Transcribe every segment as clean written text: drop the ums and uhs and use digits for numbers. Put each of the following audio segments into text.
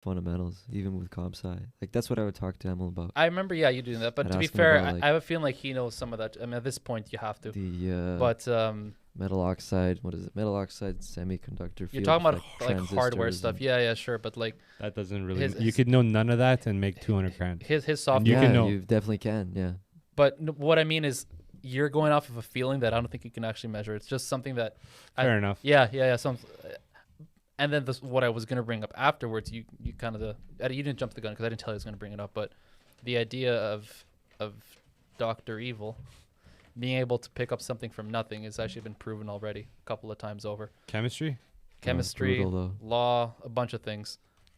fundamentals, even with comp sci. Like that's what I would talk to Emil about. I remember, yeah, you doing that. But I'd to be ask him fair, about, like, I have a feeling like he knows some of that. I mean, at this point, you have to. The But metal oxide, what is it? Metal oxide semiconductor field. you're talking about like like hardware transistors stuff. and- Yeah, sure. But like That doesn't really. His- you his- could know none of that and make 200 grand. his you software. can Yeah, know. you definitely can. Yeah. But what I mean is, you're going off of a feeling that I don't think you can actually measure. It's just something that. Fair enough. Yeah. And then what I was gonna bring up afterwards, you kind of you didn't jump the gun because I didn't tell you I was gonna bring it up, but the idea of Dr. Evil being able to pick up something from nothing has actually been proven already a couple of times over. Chemistry. Chemistry, brutal, though. law, a bunch of things,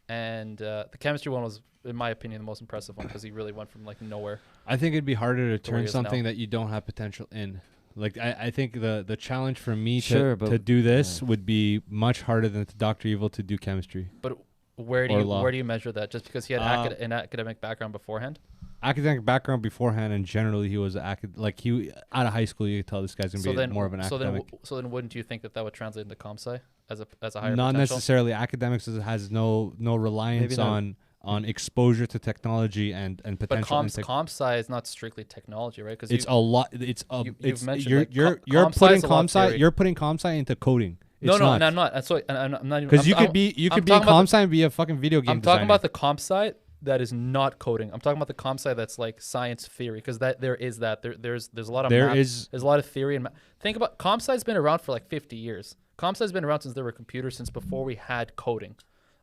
and the chemistry one was, in my opinion, the most impressive one because he really went from like nowhere. I think it'd be harder to where he turn is something now. that you don't have potential in. Like I think the challenge for me Sure, to but- do this yeah. would be much harder than to Dr. Evil to do chemistry. But where do Or you law. where do you measure that? Just because he had an academic background beforehand? Academic background beforehand, and generally he was like he out of high school. You could tell this guy's gonna be more of an academic. So then, wouldn't you think that would translate into comp sci as a higher Not potential? necessarily. Academics has no reliance Maybe not. on exposure to technology and But potential. comp sci is not strictly technology, right? Because It's a lot. It's you've it's mentioned, you're like, you're comp sci putting is a lot comp sci. theory. You're putting comp sci into coding. no, It's no, not. and I'm not. And so and I'm not even Because you I'm could be I'm in talking about comp sci and be a fucking video game I'm designer. talking about the comp sci that is not coding. I'm talking about the comp sci that's like science theory because there's a lot of There math, is- there's a lot of theory and think about comp sci's been around for like 50 years. Comp sci's been around since there were computers, since before we had coding.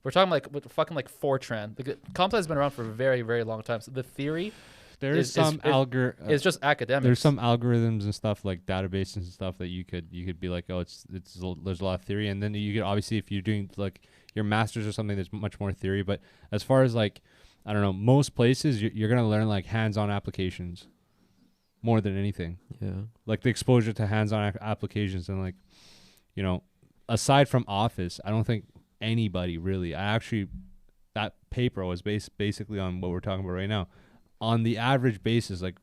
We're talking like with fucking like Fortran. Comp sci's been around for a very, very long time. So the theory There's is some it's just academics. There's some algorithms and stuff like databases and stuff that you could be like, oh, there's a lot of theory, and then you could obviously, if you're doing like your masters or something, there's much more theory. But as far as like, I don't know, most places you're gonna learn like hands-on applications more than anything. Yeah. Like the exposure to hands-on applications and like, you know, aside from Office, I don't think anybody really. That paper was basically on what we're talking about right now. On the average basis, like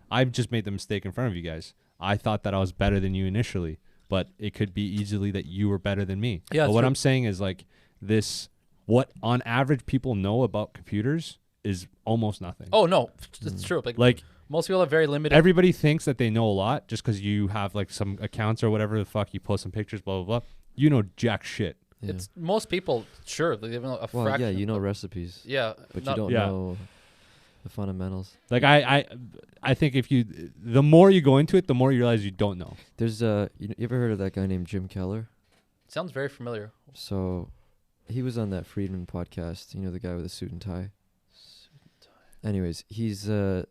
I've just made the mistake in front of you guys. I thought that I was better than you initially, but it could be easily that you were better than me. Yeah, But what true. I'm saying is like what on average people know about computers is almost nothing. Oh no, it's true. Like most people have very limited. everybody thinks that they know a lot just because you have like some accounts or whatever the fuck, you post some pictures, blah, blah, blah. You know jack shit. Yeah. It's most people, sure, they know a Well, fraction. yeah, you know recipes, Yeah, but you not- don't Yeah. know the fundamentals. Like I think the more you go into it, the more you realize you don't know. There's you ever heard of that guy named Jim Keller? Sounds very familiar. So, he was on that Friedman podcast. You know, the guy with the suit and tie. Anyways, he's a.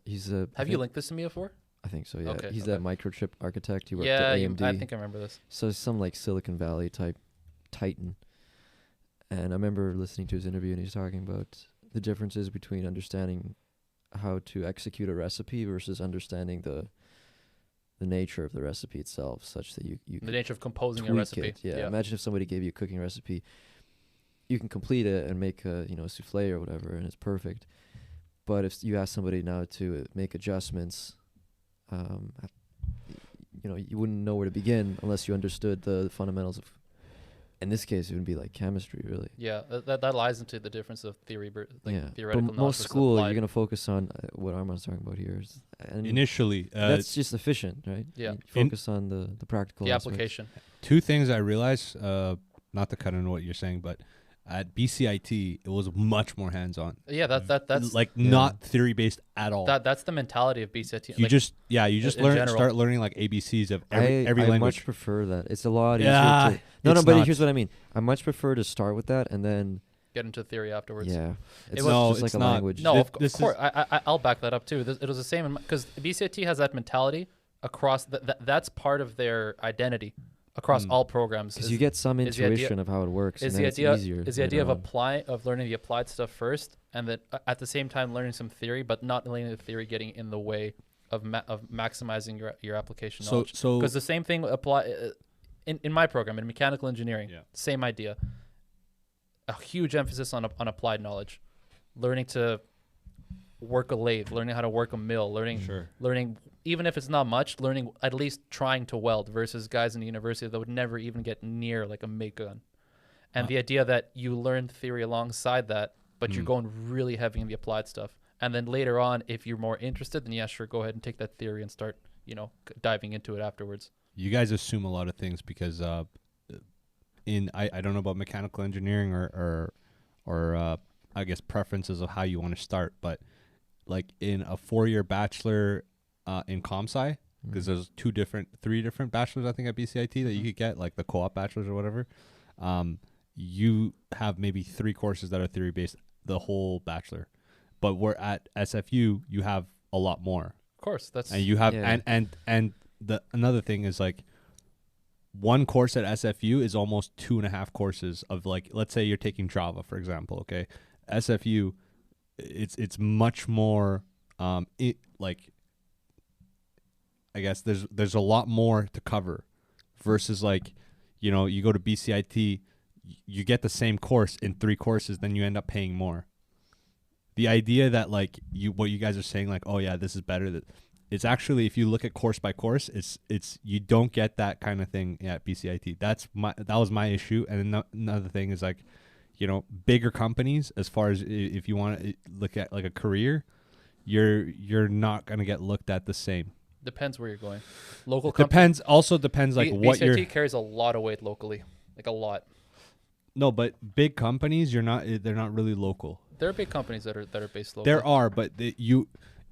Have you linked this to me before? I think so. Yeah, Okay, he's okay. that microchip architect. He worked Yeah, at AMD. I think I remember this. So some like Silicon Valley type titan. And I remember listening to his interview, and he's talking about the differences between understanding how to execute a recipe versus understanding the nature of the recipe itself, such that you The nature of composing a tweak recipe. it. Yeah. Imagine if somebody gave you a cooking recipe, you can complete it and make a a souffle or whatever, and it's perfect. But if you ask somebody now to make adjustments, you wouldn't know where to begin unless you understood the fundamentals of. In this case, it would be like chemistry, really. Yeah, that lies into the difference of theory, Yeah. theoretical But knowledge most versus school, applied. you're gonna focus on what Armand's talking about here. And Initially, that's just efficient, right? Yeah. You focus on the practical. the aspects. application. two things I realized, not to cut into what you're saying, but at BCIT, it was much more hands-on. Yeah, that's like Yeah. not theory-based at all. that's the mentality of BCIT. you just in learn general. start learning like ABCs of every I language. much prefer that. It's a lot easier. Yeah, No, it's but not. here's what I mean. I much prefer to start with that and then get into theory afterwards. yeah, it's was- No, just like it's a not. language. No, Thi- of this course. is- I'll back that up too. It was the same because BCIT has that mentality across. That's part of their identity across all programs. Because you get some is the idea- intuition of how it works, and Is then the it's idea easier. is the idea of later on. learning the applied stuff first, and then at the same time learning some theory, but not letting the theory getting in the way of maximizing your application knowledge. So Because the same thing apply in my program in mechanical engineering. Yeah. Same idea. A huge emphasis on applied knowledge, learning to work a lathe, learning how to work a mill, learning even if it's not much, learning at least trying to weld versus guys in the university that would never even get near like a MIG gun. And the idea that you learn theory alongside that, but you're Mm. going really heavy in the applied stuff. And then later on, if you're more interested, then yeah, sure, go ahead and take that theory and start, diving into it afterwards. You guys assume a lot of things because I don't know about mechanical engineering or I guess preferences of how you want to start, but like in a 4-year bachelor in comp sci, because there's 3 different bachelors I think at BCIT that you could get, like the co-op bachelors or whatever. You have maybe 3 courses that are theory based the whole bachelor, but we're at SFU, you have a lot more. Of course, that's And you have Yeah. and the another thing is like one course at SFU is almost 2.5 courses of, like, let's say you're taking Java, for example. Okay, SFU, it's much more like, I guess there's a lot more to cover versus, like, you go to BCIT, you get the same course in 3 courses, then you end up paying more. The idea that, like, what you guys are saying, like, oh yeah, this is better, that it's actually, if you look at course by course, it's you don't get that kind of thing at BCIT. That was my issue. And another thing is, like, bigger companies, as far as if you want to look at like a career, you're not going to get looked at the same. depends where you're going. Local Depends like what BCIT you're. carries a lot of weight locally, like a lot. No, but big companies, they're not really local. There are big companies that are based locally. There are, but you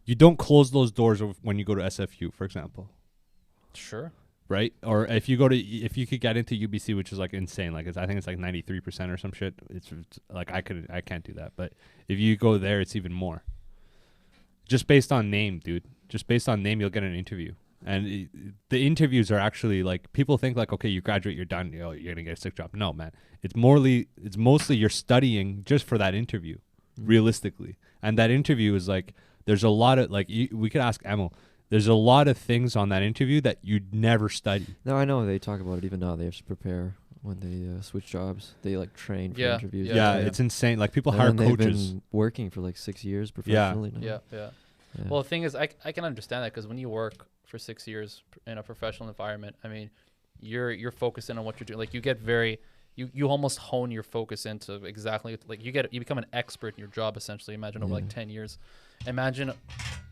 don't close those doors when you go to SFU, for example. Sure. Right? Or if you could get into UBC, which is like insane, like I think it's like 93% or some shit. It's like I can't do that. But if you go there, it's even more. Just based on name, dude. Just based on name, you'll get an interview. And the interviews are actually, like, people think like, okay, you graduate, you're done, you're gonna get a sick job. No, man. It's mostly you're studying just for that interview, realistically. And that interview is like, there's a lot of, like, we could ask Emil. There's a lot of things on that interview that you'd never study. No, I know they talk about it even now. They have to prepare when they switch jobs. They like train for interviews. Yeah, it's insane. Like, people And hire they've coaches. been working for like 6 years professionally now. Yeah. Well, the thing is, I can understand that, because when you work for 6 years in a professional environment, I mean, you're focusing on what you're doing. Like, you get you almost hone your focus into exactly, like, you become an expert in your job, essentially. Imagine over like 10 years. Imagine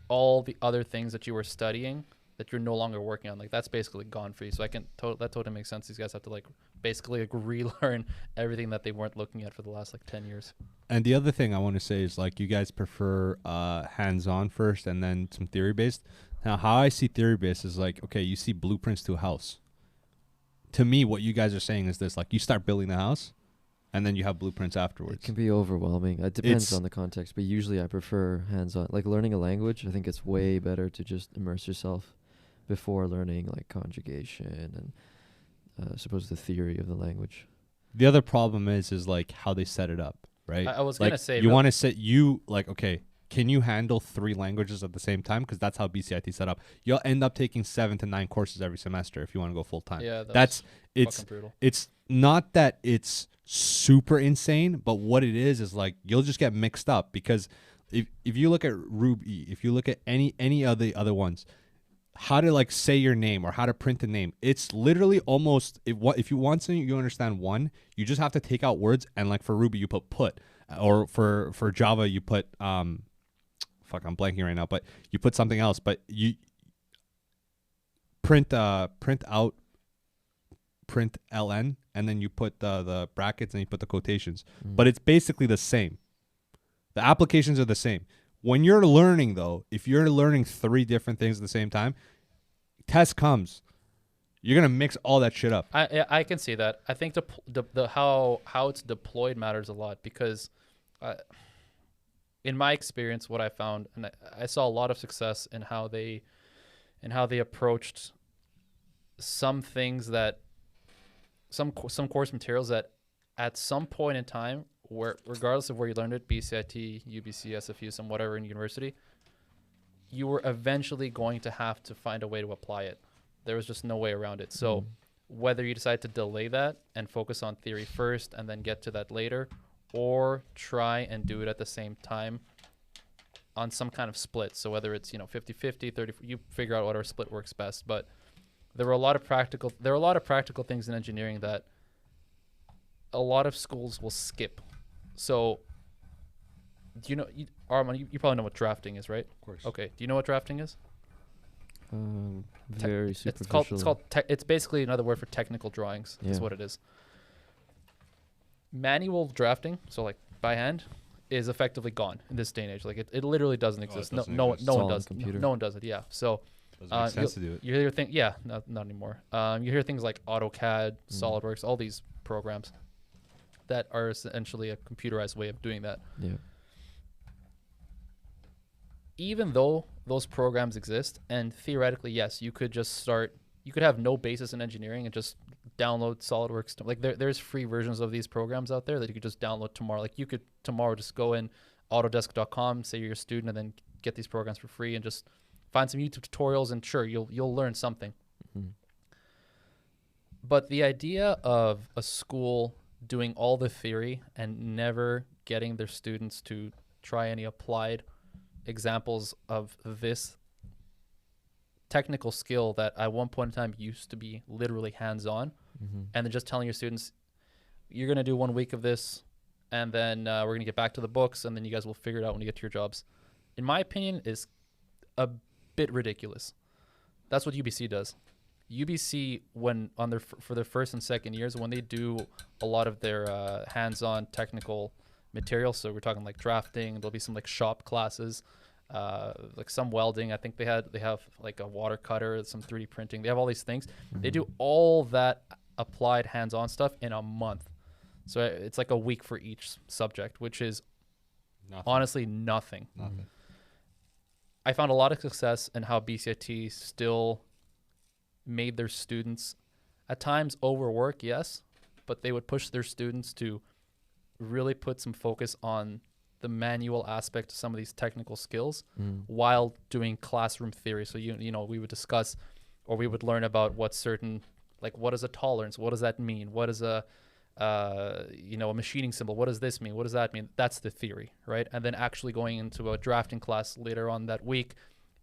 all the other things that you were studying that you're no longer working on. Like, that's basically gone for you. So that totally makes sense. These guys have to, like, basically, like, relearn everything that they weren't looking at for the last like 10 years. And the other thing I want to say is, like, you guys prefer hands-on first and then some theory-based. Now, how I see theory-based is like, okay, you see blueprints to a house. To me, what you guys are saying is this: like, you start building the house, and then you have blueprints afterwards. It can be overwhelming. It depends on the context, but usually I prefer hands-on. Like learning a language, I think it's way better to just immerse yourself before learning like conjugation and I suppose the theory of the language. The other problem is like how they set it up, right? I was like, gonna say, you want to set like, okay, can you handle 3 languages at the same time? Because that's how BCIT set up. You'll end up taking 7 to 9 courses every semester if you want to go full time. Yeah, it's fucking brutal. It's not that it's super insane, but what it is like, you'll just get mixed up, because if you look at Ruby, if you look at any of the other ones, how to like say your name or how to print a name, it's literally almost, if you want something you understand one, you just have to take out words, and like for Ruby you put, or for Java you put fuck, I'm blanking right now, but you put something else, but you print out print ln, and then you put the brackets and you put the quotations. But it's basically the same. The applications are the same. When you're learning, though, if you're learning 3 different things at the same time, test comes, you're gonna mix all that shit up. I can see that. I think the how it's deployed matters a lot, because in my experience, what I found, and I saw a lot of success in how they approached some things, that some course materials that at some point in time, where regardless of where you learned it, BCIT, UBC, SFU, some whatever in university, you were eventually going to have to find a way to apply it. There was just no way around it. So whether you decide to delay that and focus on theory first and then get to that later, or try and do it at the same time on some kind of split. So whether it's 50-50, 30, you figure out whatever split works best. But there were a lot of practical things in engineering that a lot of schools will skip. So, do you know, Armand, you probably know what drafting is, right? Of course. Okay. Do you know what drafting is? Very superficial. It's basically another word for technical drawings. Yeah. Is what it is. Manual drafting, so like by hand, is effectively gone in this day and age. Like it literally doesn't exist. doesn't No exist. one It's all on does. computer. No one does it. Yeah. So Doesn't make sense to do it. you hear not anymore. You hear things like AutoCAD, SolidWorks, all these programs that are essentially a computerized way of doing that. Yeah. Even though those programs exist, and theoretically, yes, you could have no basis in engineering and just download SolidWorks. Like there's free versions of these programs out there that you could just download tomorrow. Like you could tomorrow just go in autodesk.com, say you're a student, and then get these programs for free and just find some YouTube tutorials, and sure, you'll learn something. Mhm. But the idea of a school doing all the theory and never getting their students to try any applied examples of this technical skill that at one point in time used to be literally hands-on, and then just telling your students, you're going to do 1 week of this, and then we're going to get back to the books, and then you guys will figure it out when you get to your jobs, in my opinion, is a bit ridiculous. That's what UBC does. UBC, when on for their first and second years, when they do a lot of their hands-on technical material, so we're talking like drafting, there'll be some like shop classes, like some welding. I think they have like a water cutter, some 3D printing. They have all these things. They do all that applied hands-on stuff in a month. So it's like a week for each subject, which is honestly nothing. I found a lot of success in how BCIT still made their students at times overwork, yes, but they would push their students to really put some focus on the manual aspect of some of these technical skills while doing classroom theory. So you know we would discuss, or we would learn about what certain, like what is a tolerance, what does that mean, what is a machining symbol, what does this mean, what does that mean? That's the theory, right? And then actually going into a drafting class later on that week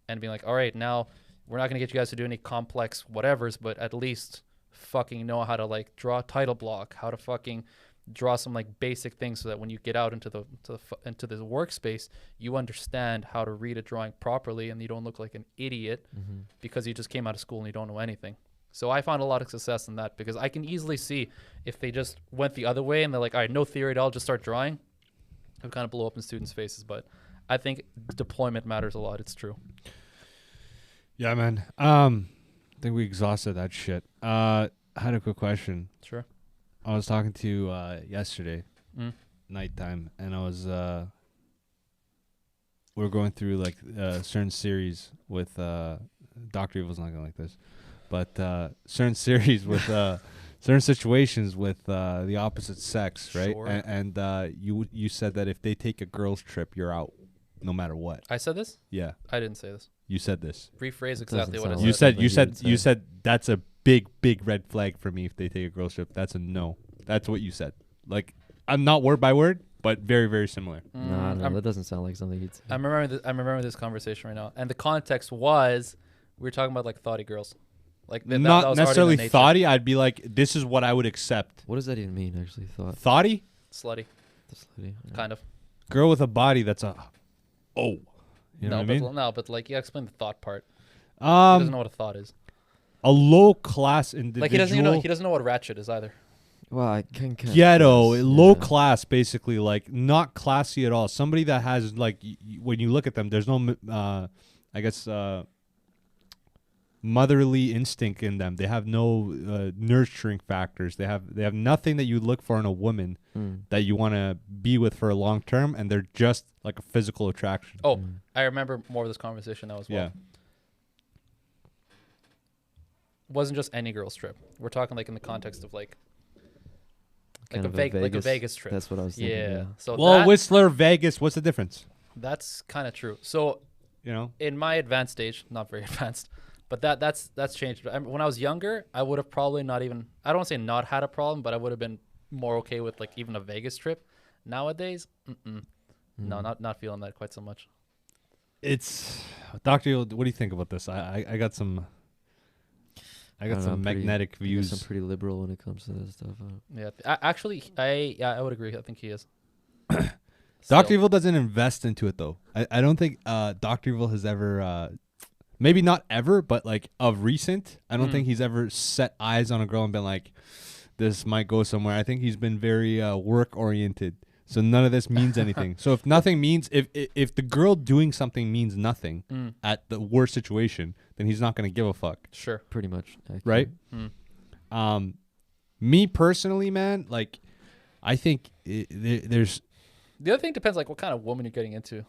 and being like, all right, now we're not going to get you guys to do any complex whatevers, but at least fucking know how to like draw a title block, how to fucking draw some like basic things, so that when you get out into the workspace, you understand how to read a drawing properly and you don't look like an idiot because you just came out of school and you don't know anything. So I found a lot of success in that, because I can easily see if they just went the other way and they're like, all right, no theory at all, just start drawing, it would kind of blow up in students' faces. But I think deployment matters a lot. It's true. Yeah, man. I think we exhausted that shit. I had a quick question. Sure. I was talking to yesterday nighttime, and I was we were going through like a certain series with Dr. Evil's not gonna like this, but certain series with certain situations with the opposite sex, right? Sure. And you said that if they take a girls trip, you're out, no matter what. I said this? Yeah, I didn't say this. you said this. Rephrase exactly what I sound said. You like you said that's a big red flag for me if they take a girls trip. That's a no. That's what you said. Like, I'm not word by word, but very, very similar. No, that doesn't sound like something you'd say. I'm remembering this conversation right now, and the context was we were talking about like thoughty girls, like that Not was necessarily already in their thoughty. I'd be like, this is what I would accept. What does that even mean, actually? Thoughty? nature. Slutty, This lady. kind of. Girl with a body that's a you know what I mean? But like, yeah, explain the thought part. He doesn't know what a thought is. A low class individual. Like he doesn't know what ratchet is either. Well, I can ghetto, low class, basically, like not classy at all. Somebody that has like, when you look at them, there's no, I guess, motherly instinct in them. They have no nurturing factors. They have nothing that you look for in a woman that you want to be with for a long term, and they're just like a physical attraction. Oh, I remember more of this conversation now as well. Yeah. Wasn't just any girl's trip. We're talking like in the context of like Kind a of Vegas trip. That's what I was thinking. Yeah. So Well, Whistler, Vegas, what's the difference? that's kind of true. So You know? in my advanced stage, not very advanced, but that's changed. When I was younger, I would have probably not even, I don't want to say not had a problem, but I would have been more okay with like even a Vegas trip. Nowadays, no, not feeling that quite so much. It's Dr. What do you think about this? I got some. I got don't know, some I'm pretty- magnetic I guess views. I'm pretty liberal when it comes to this stuff. Yeah, actually, I would agree. I think he is. Dr. Still. Evil doesn't invest into it though. I don't think Dr. Evil has ever maybe not ever, but like of recent, I don't think he's ever set eyes on a girl and been like, this might go somewhere. I think he's been very work oriented. So none of this means anything. So if nothing means if the girl doing something means nothing at the worst situation, then he's not going to give a fuck. Sure. Pretty much. Accurate. Right? Me personally, man, like I think there's The other thing depends like what kind of woman you're getting into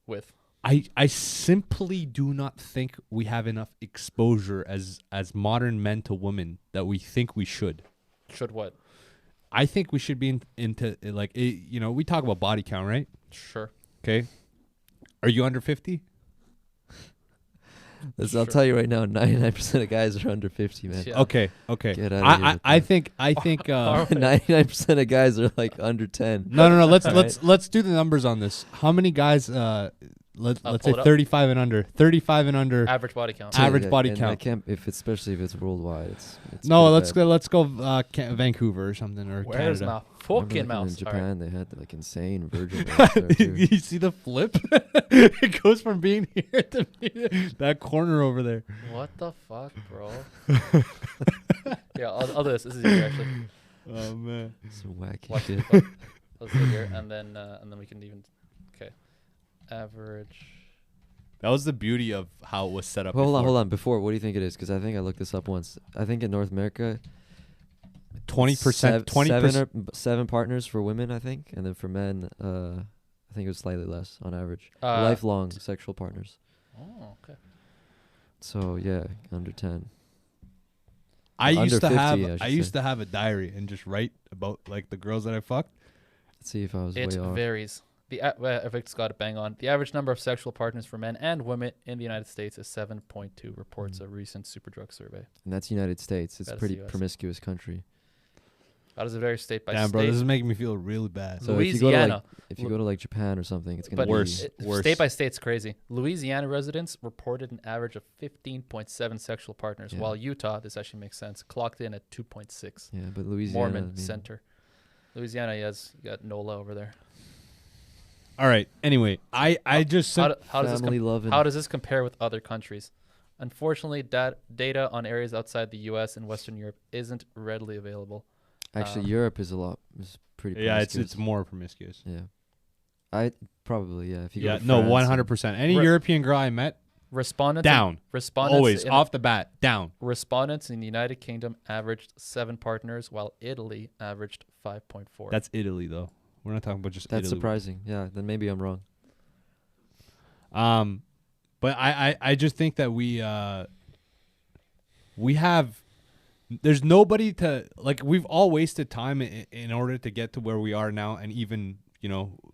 with. I simply do not think we have enough exposure as modern men to women that we think we should. Should what? I think we should be into like you know, we talk about body count, right? Sure. Okay. Are you under 50? I'll Sure. tell you right now, 99% of guys are under 50, man. Yeah. Okay. Get out of here with I that. think 99% of guys are like under 10. no. Let's Right. let's do the numbers on this. How many guys? Let's I'll say pull it up. 35 and under. 35 and under. Average body count. Average body and count. I can't, especially if it's worldwide. It's No, pretty let's bad. go Vancouver or something or Where's Canada. my Remember, fucking like, in mouse? All right. Japan, they had like insane virgin rates there too. You see the flip? It goes from being here to that corner over there. What the fuck, bro? Yeah, I'll do this. This is easier actually. Oh man. Some wacky Watch shit. it. Let's do it here, and then we can even. Okay, average. That was the beauty of how it was set up. Hold on. Before, what do you think it is? Because I think I looked this up once. I think in North America, 20%. 20%. seven partners for women, I think, and then for men, I think it was slightly less on average. Uh, Lifelong sexual partners. Oh, okay. So yeah, under 10. I Under used to 50, have I should I used say. to have a diary and just write about like the girls that I fucked. Let's see if I was It way off. varies. Vic's got it bang on. The average number of sexual partners for men and women in the United States is 7.2, reports a recent Superdrug survey. And that's United States. It's That a is pretty the US. promiscuous country. How does it vary state by Damn, state? bro, this is making me feel really bad. So Louisiana. if you go to like Japan or something, it's gonna But be Worse. State by state's crazy. Louisiana residents reported an average of 15.7 sexual partners, Yeah. while Utah, this actually makes sense, clocked in at 2.6. Yeah, but Louisiana. Mormon I mean, center. Louisiana, you got NOLA over there. All right. Anyway, I just How does this family loving. how does this compare with other countries? Unfortunately, data on areas outside the U.S. and Western Europe isn't readily available. Actually, Europe is pretty. yeah, it's promiscuous. more promiscuous. Yeah, I probably if you go Yeah, to no, France and- 100%. Any Re- European girl I met, Respondents down. Always in, off the bat, down. Respondents in the United Kingdom averaged 7 partners, while Italy averaged 5.4. That's Italy though. We're not talking about just That's Italy. surprising. Yeah, then maybe I'm wrong. But I just think that we have. There's nobody to like. We've all wasted time in order to get to where we are now, and even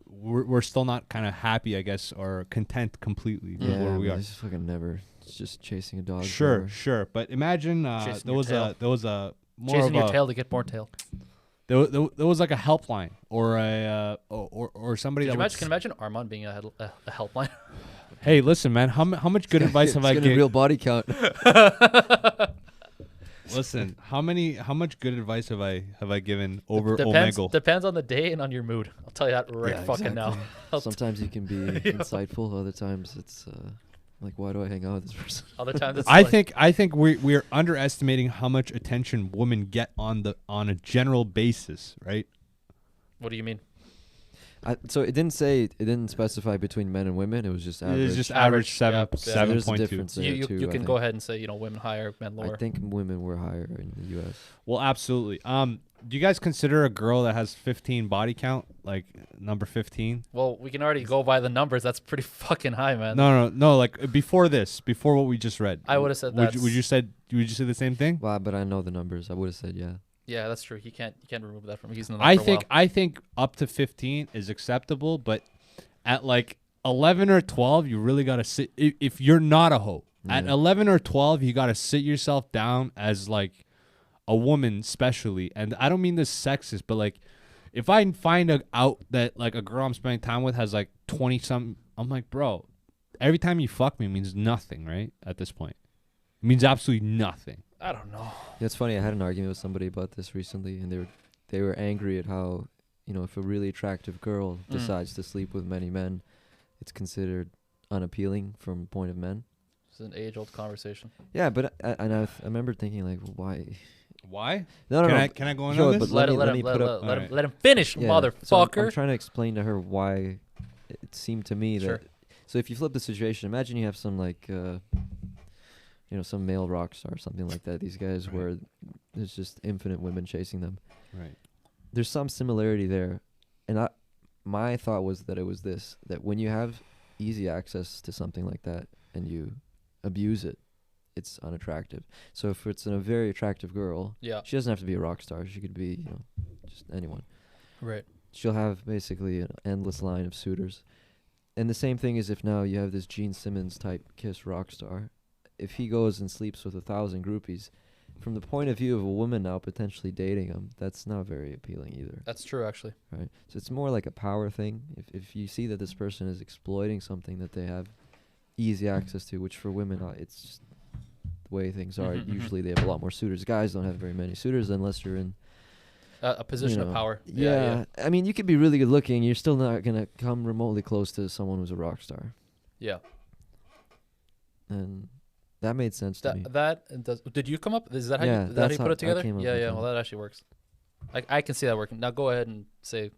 we're still not kind of happy, I guess, or content completely with Yeah, where we man, are. it's just fucking never. It's just chasing a dog. Sure, forever. sure. But imagine Chasing there your was tail. more Chasing of your a tail to get more tail. there was like a helpline or a or somebody Can that you would imagine, can you imagine Armand being a helpline? hey, listen, man, how much good advice have It's I gonna given? real body count. Listen, how much good advice have I given over depends, Omegle? Depends on the day and on your mood. I'll tell you that right Yeah, fucking now. exactly. Sometimes you can be insightful. Other times it's like, why do I hang out with this person? Other times it's I like, think we're underestimating how much attention women get on a general basis, right? what do you mean? So it didn't specify between men and women. It was just average. It's just Average, average yeah. So 7 there's a 7.2. difference there You too. you I can think. go ahead and say women higher, men lower. I think women were higher in the U.S. Well, absolutely. Do you guys consider a girl that has 15 body count like number 15? Well, we can already go by the numbers. That's pretty fucking high, man. No. Like before what we just read. I would have said Would that. you say the same thing? Well, but I know the numbers. I would have said yeah. Yeah, that's true. You can't remove that from. He's in the I think up to 15 is acceptable, but at like 11 or 12, you really gotta sit. If you're not a hoe, at Yeah. 11 or 12, you gotta sit yourself down as like a woman, especially. And I don't mean this sexist, but like if I find out that like a girl I'm spending time with has like 20 something, I'm like, bro, every time you fuck me means nothing, right? At this point, it means absolutely nothing. I don't know. Yeah, it's funny. I had an argument with somebody about this recently, and they were angry at how, if a really attractive girl decides to sleep with many men, it's considered unappealing from point of men. It's an age-old conversation. Yeah, but I remember thinking like, why? Why? No. Can I go on Sure, this? but Let him finish, Yeah, motherfucker. so I'm trying to explain to her why it seemed to me Sure. that. So if you flip the situation, imagine you have some like, some male rock star or something like that. These guys Right. where there's just infinite women chasing them. Right. There's some similarity there, and my thought was that it was this: that when you have easy access to something like that and you abuse it, it's unattractive. So if it's a very attractive girl, Yeah. she doesn't have to be a rock star. She could be, just anyone. Right. She'll have basically an endless line of suitors. And the same thing is if now you have this Gene Simmons type Kiss rock star. If he goes and sleeps with 1,000 groupies, from the point of view of a woman now potentially dating him, that's not very appealing either. That's true, actually. Right? So it's more like a power thing. If you see that this person is exploiting something that they have easy access to, which for women, it's just the way things are. Mhm, mhm. Usually they have a lot more suitors. Guys don't have very many suitors unless you're in A position of power. Yeah. I mean, you could be really good looking. You're still not going to come remotely close to someone who's a rock star. Yeah. And that made sense to me. Did you come up? Is that how Yeah, you, that how that's you how put it I together? came up Yeah, with yeah. that. Well, that actually works. I can see that working. Now go ahead and say.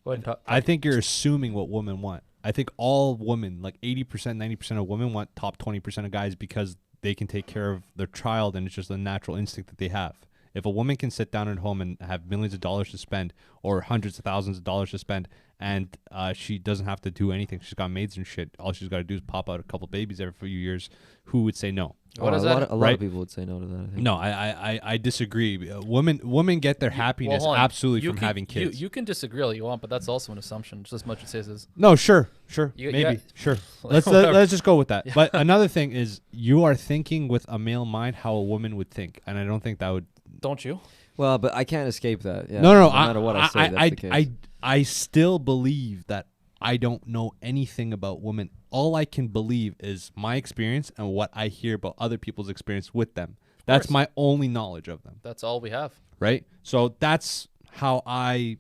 Go ahead and talk. I think you're assuming what women want. I think all women, like 80%, 90% of women want top 20% of guys because they can take care of their child and it's just a natural instinct that they have. If a woman can sit down at home and have millions of dollars to spend or hundreds of thousands of dollars to spend and she doesn't have to do anything, she's got maids and shit, all she's got to do is pop out a couple babies every few years, who would say no? What is a that? lot of people would say no to that, I think. No, I disagree. Women get their happiness hold on. absolutely You from can- having kids. You can disagree all you want, but that's also an assumption, just as much as it is. No, sure, You maybe, got- sure. Like, Let's just go with that. Yeah. But another thing is, you are thinking with a male mind how a woman would think, and I don't think that would. Don't you? Well, but I can't escape that. Yeah, No, no matter what I say, that's the case. I still believe that I don't know anything about women. All I can believe is my experience and what I hear about other people's experience with them. That's course. my only knowledge of them. That's all we have. Right? So that's how I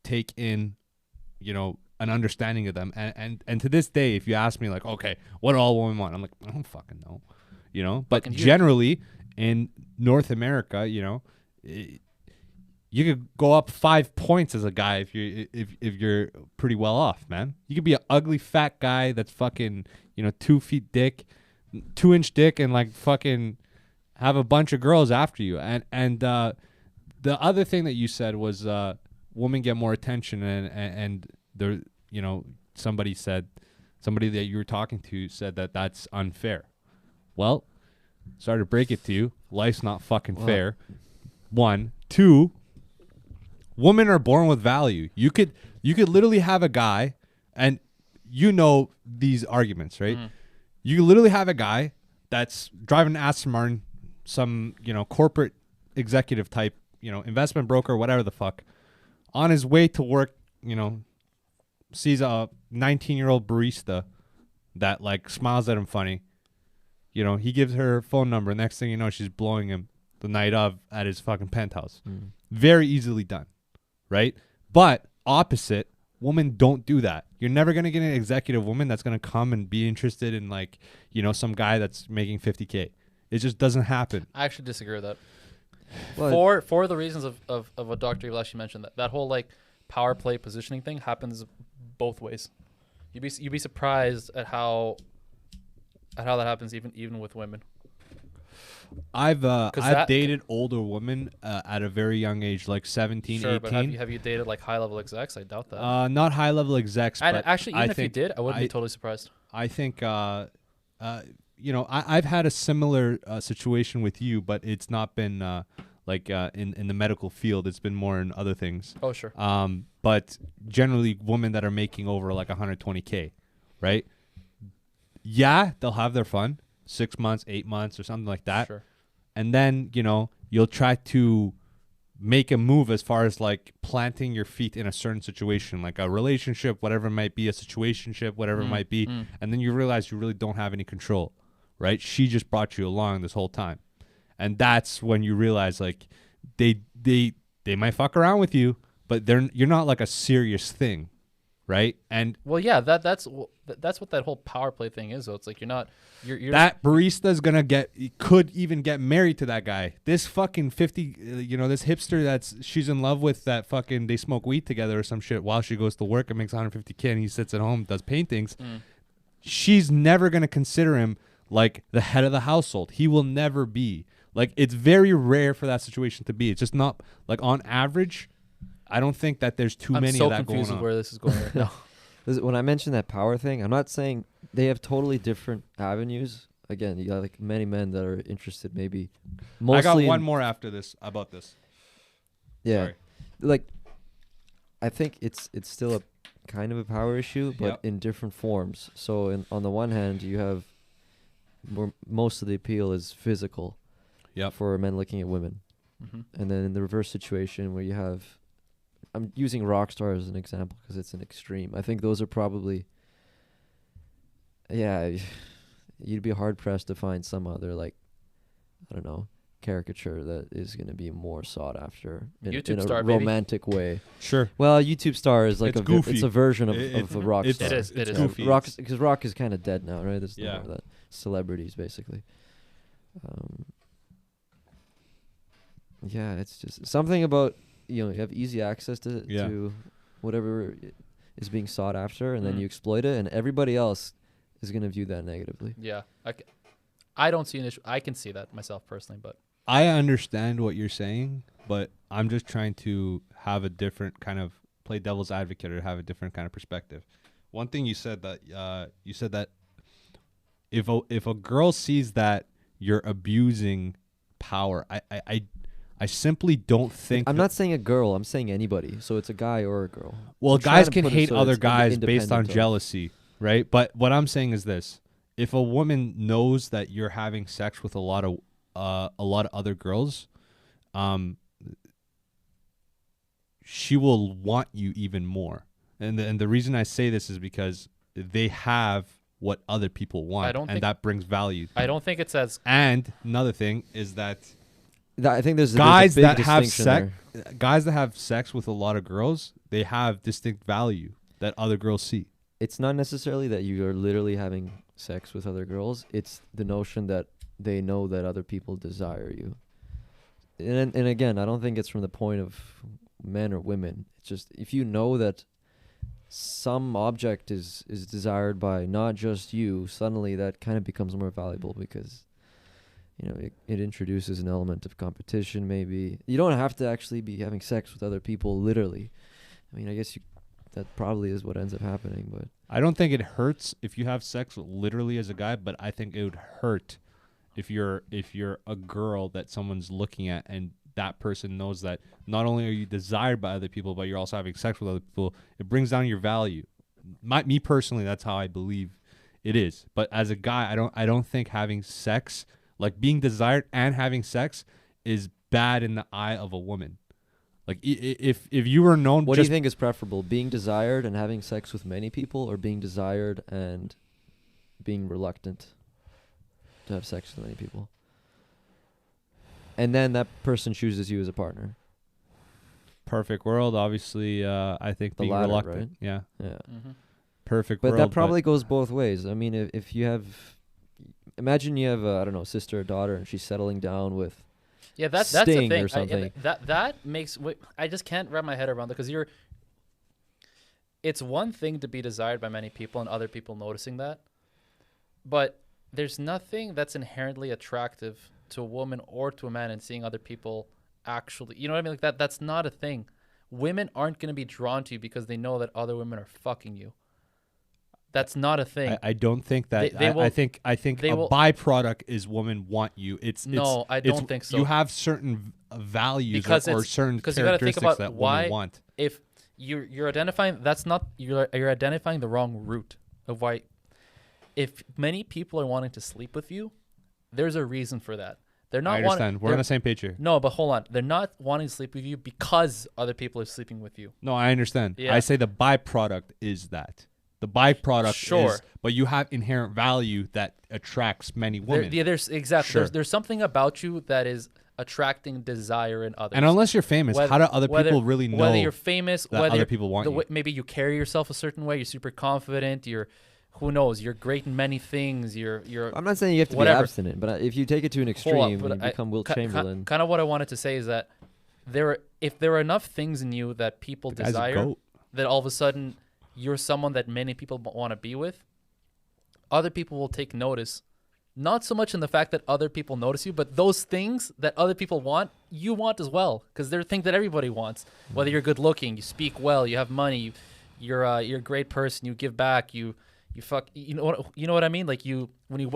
take in, an understanding of them. And to this day, if you ask me like, okay, what do all women want? I'm like, I don't fucking know. But Fucking you. generally in North America, you could go up 5 points as a guy if you're pretty well off, man. You could be an ugly fat guy that's fucking 2 feet dick, 2-inch dick, and like fucking have a bunch of girls after you. And the other thing that you said was women get more attention, and there somebody that you were talking to said that that's unfair. Well, sorry to break it to you, life's not fucking fair. 1, 2. Women are born with value. You could literally have a guy, and these arguments, right? Mhm. You could literally have a guy that's driving an Aston Martin, some corporate executive type, investment broker, whatever the fuck, on his way to work, sees a 19-year-old barista that like smiles at him funny. He gives her phone number. Next thing you know, she's blowing him the night of at his fucking penthouse. Very easily done. Right? But opposite, women don't do that. You're never going to get an executive woman that's going to come and be interested in like, some guy that's making $50K. It just doesn't happen. I actually disagree with that. Well, For the reasons of what Dr. Evil actually mentioned, that whole like power play positioning thing happens both ways. You'd be surprised at how that happens even with women. I've that- dated older women at a very young age, like 17, Sure, 18. but have you dated like high level execs? I doubt that. Not high level execs, And but actually, even I if you think did, I wouldn't be totally surprised. I think I've had a similar situation with you, but it's not been in the medical field. It's been more in other things. Oh, sure. But generally, women that are making over like 120K, right? Yeah, they'll have their fun, 6 months, 8 months, or something like that. Sure. And then you'll try to make a move as far as like planting your feet in a certain situation, like a relationship, whatever it might be, a situationship, whatever it might be. And then you realize you really don't have any control, right? She just brought you along this whole time. And that's when you realize like they might fuck around with you, but you're not like a serious thing, right? And Well, yeah, that's what that whole power play thing is. Though it's like you're that barista's could even get married to that guy. This fucking 50, this hipster she's in love with, that fucking, they smoke weed together or some shit while she goes to work and makes 150K, and he sits at home, does paintings. She's never going to consider him like the head of the household. He will never be. Like, it's very rare for that situation to be. It's just not, like, on average, I don't think that there's too many of that going on. I'm so confused with where this is going right now. When I mention that power thing, I'm not saying they have totally different avenues. Again, you got like many men that are interested, maybe. Mostly I got one more after this about this. Yeah, Sorry. like I think it's still a kind of a power issue, but Yep. in different forms. So on the one hand, you have most of the appeal is physical. Yep. For men looking at women, and then in the reverse situation where you have, I'm using rock star as an example because it's an extreme. I think those are probably, yeah, you'd be hard pressed to find some other, like, I don't know, caricature that is going to be more sought after in a star, baby. romantic way. Sure. Well, a YouTube star is like It's goofy. it's a version of a rock it's, star. It is goofy. Rock, because rock is kind of dead now, right? There's no Yeah. more of that. Celebrities, basically. Yeah, it's just something about, you have easy access to whatever is being sought after, and then you exploit it, and everybody else is going to view that negatively. Yeah, I don't see an issue. I can see that myself personally, but I understand what you're saying, but I'm just trying to have a different kind of, play devil's advocate, or have a different kind of perspective. One thing you said that if a girl sees that you're abusing power, I simply don't think. I'm not saying a girl. I'm saying anybody. So it's a guy or a girl. Well, I'm guys trying to can put it hate so other it's guys based on independent of- jealousy, right? But what I'm saying is this: if a woman knows that you're having sex with a lot of other girls, she will want you even more. And the reason I say this is because they have what other people want, and that brings value. I don't think it says. And another thing is that I think there's guys a big that have distinction sex, guys that have sex with a lot of girls, they have distinct value that other girls see. It's not necessarily that you are literally having sex with other girls. It's the notion that they know that other people desire you. And again, I don't think it's from the point of men or women. It's just if you know that some object is desired by not just you, suddenly that kind of becomes more valuable because it introduces an element of competition. Maybe you don't have to actually be having sex with other people literally. I mean, I guess that probably is what ends up happening, but I don't think it hurts if you have sex literally as a guy, but I think it would hurt if you're a girl that someone's looking at and that person knows that not only are you desired by other people, but you're also having sex with other people. It brings down your value. Me personally, that's how I believe it is. But as a guy, I don't think having sex, like being desired and having sex, is bad in the eye of a woman. Like if you were known, what do you think is preferable, being desired and having sex with many people, or being desired and being reluctant to have sex with many people? And then that person chooses you as a partner. Perfect world, obviously. I think The being latter, reluctant. right? Yeah. Yeah. Perfect But world. that probably goes both ways. I mean, if you have, imagine you have a sister or daughter, and she's settling down with That's the Sting thing. or something. That makes. I just can't wrap my head around that because it's one thing to be desired by many people and other people noticing that, but there's nothing that's inherently attractive to a woman or to a man in seeing other people actually. You know what I mean? Like that's not a thing. Women aren't going to be drawn to you because they know that other women are fucking you. That's not a thing. I don't think that. I think a byproduct is women want you. I don't think so. You have certain values or certain because you got to think characteristics about that why. women want. If you're identifying, that's not you're identifying the wrong route of why. If many people are wanting to sleep with you, there's a reason for that. They're not. I understand. We're on the same page here. No, but hold on. They're not wanting to sleep with you because other people are sleeping with you. No, I understand. Yeah. I say the byproduct is that. The byproduct Sure. is, but you have inherent value that attracts many women. There's exactly. Sure. There's something about you that is attracting desire in others. And unless you're famous, how do other people really know whether you're famous, that whether other people want you? Maybe you carry yourself a certain way. You're super confident. You're, who knows? You're great in many things. You're. I'm not saying you have to whatever. be abstinent, but if you take it to an extreme and you become Wilt Chamberlain. Kind of what I wanted to say is that if there are enough things in you that people The guy's a desire, goat. that all of a sudden you're someone that many people want to be with, other people will take notice. Not so much in the fact that other people notice you, but those things that other people want, you want as well, because they're things that everybody wants. Whether you're good looking, you speak well, you have money, you're a great person, you give back, you know what I mean? Like when you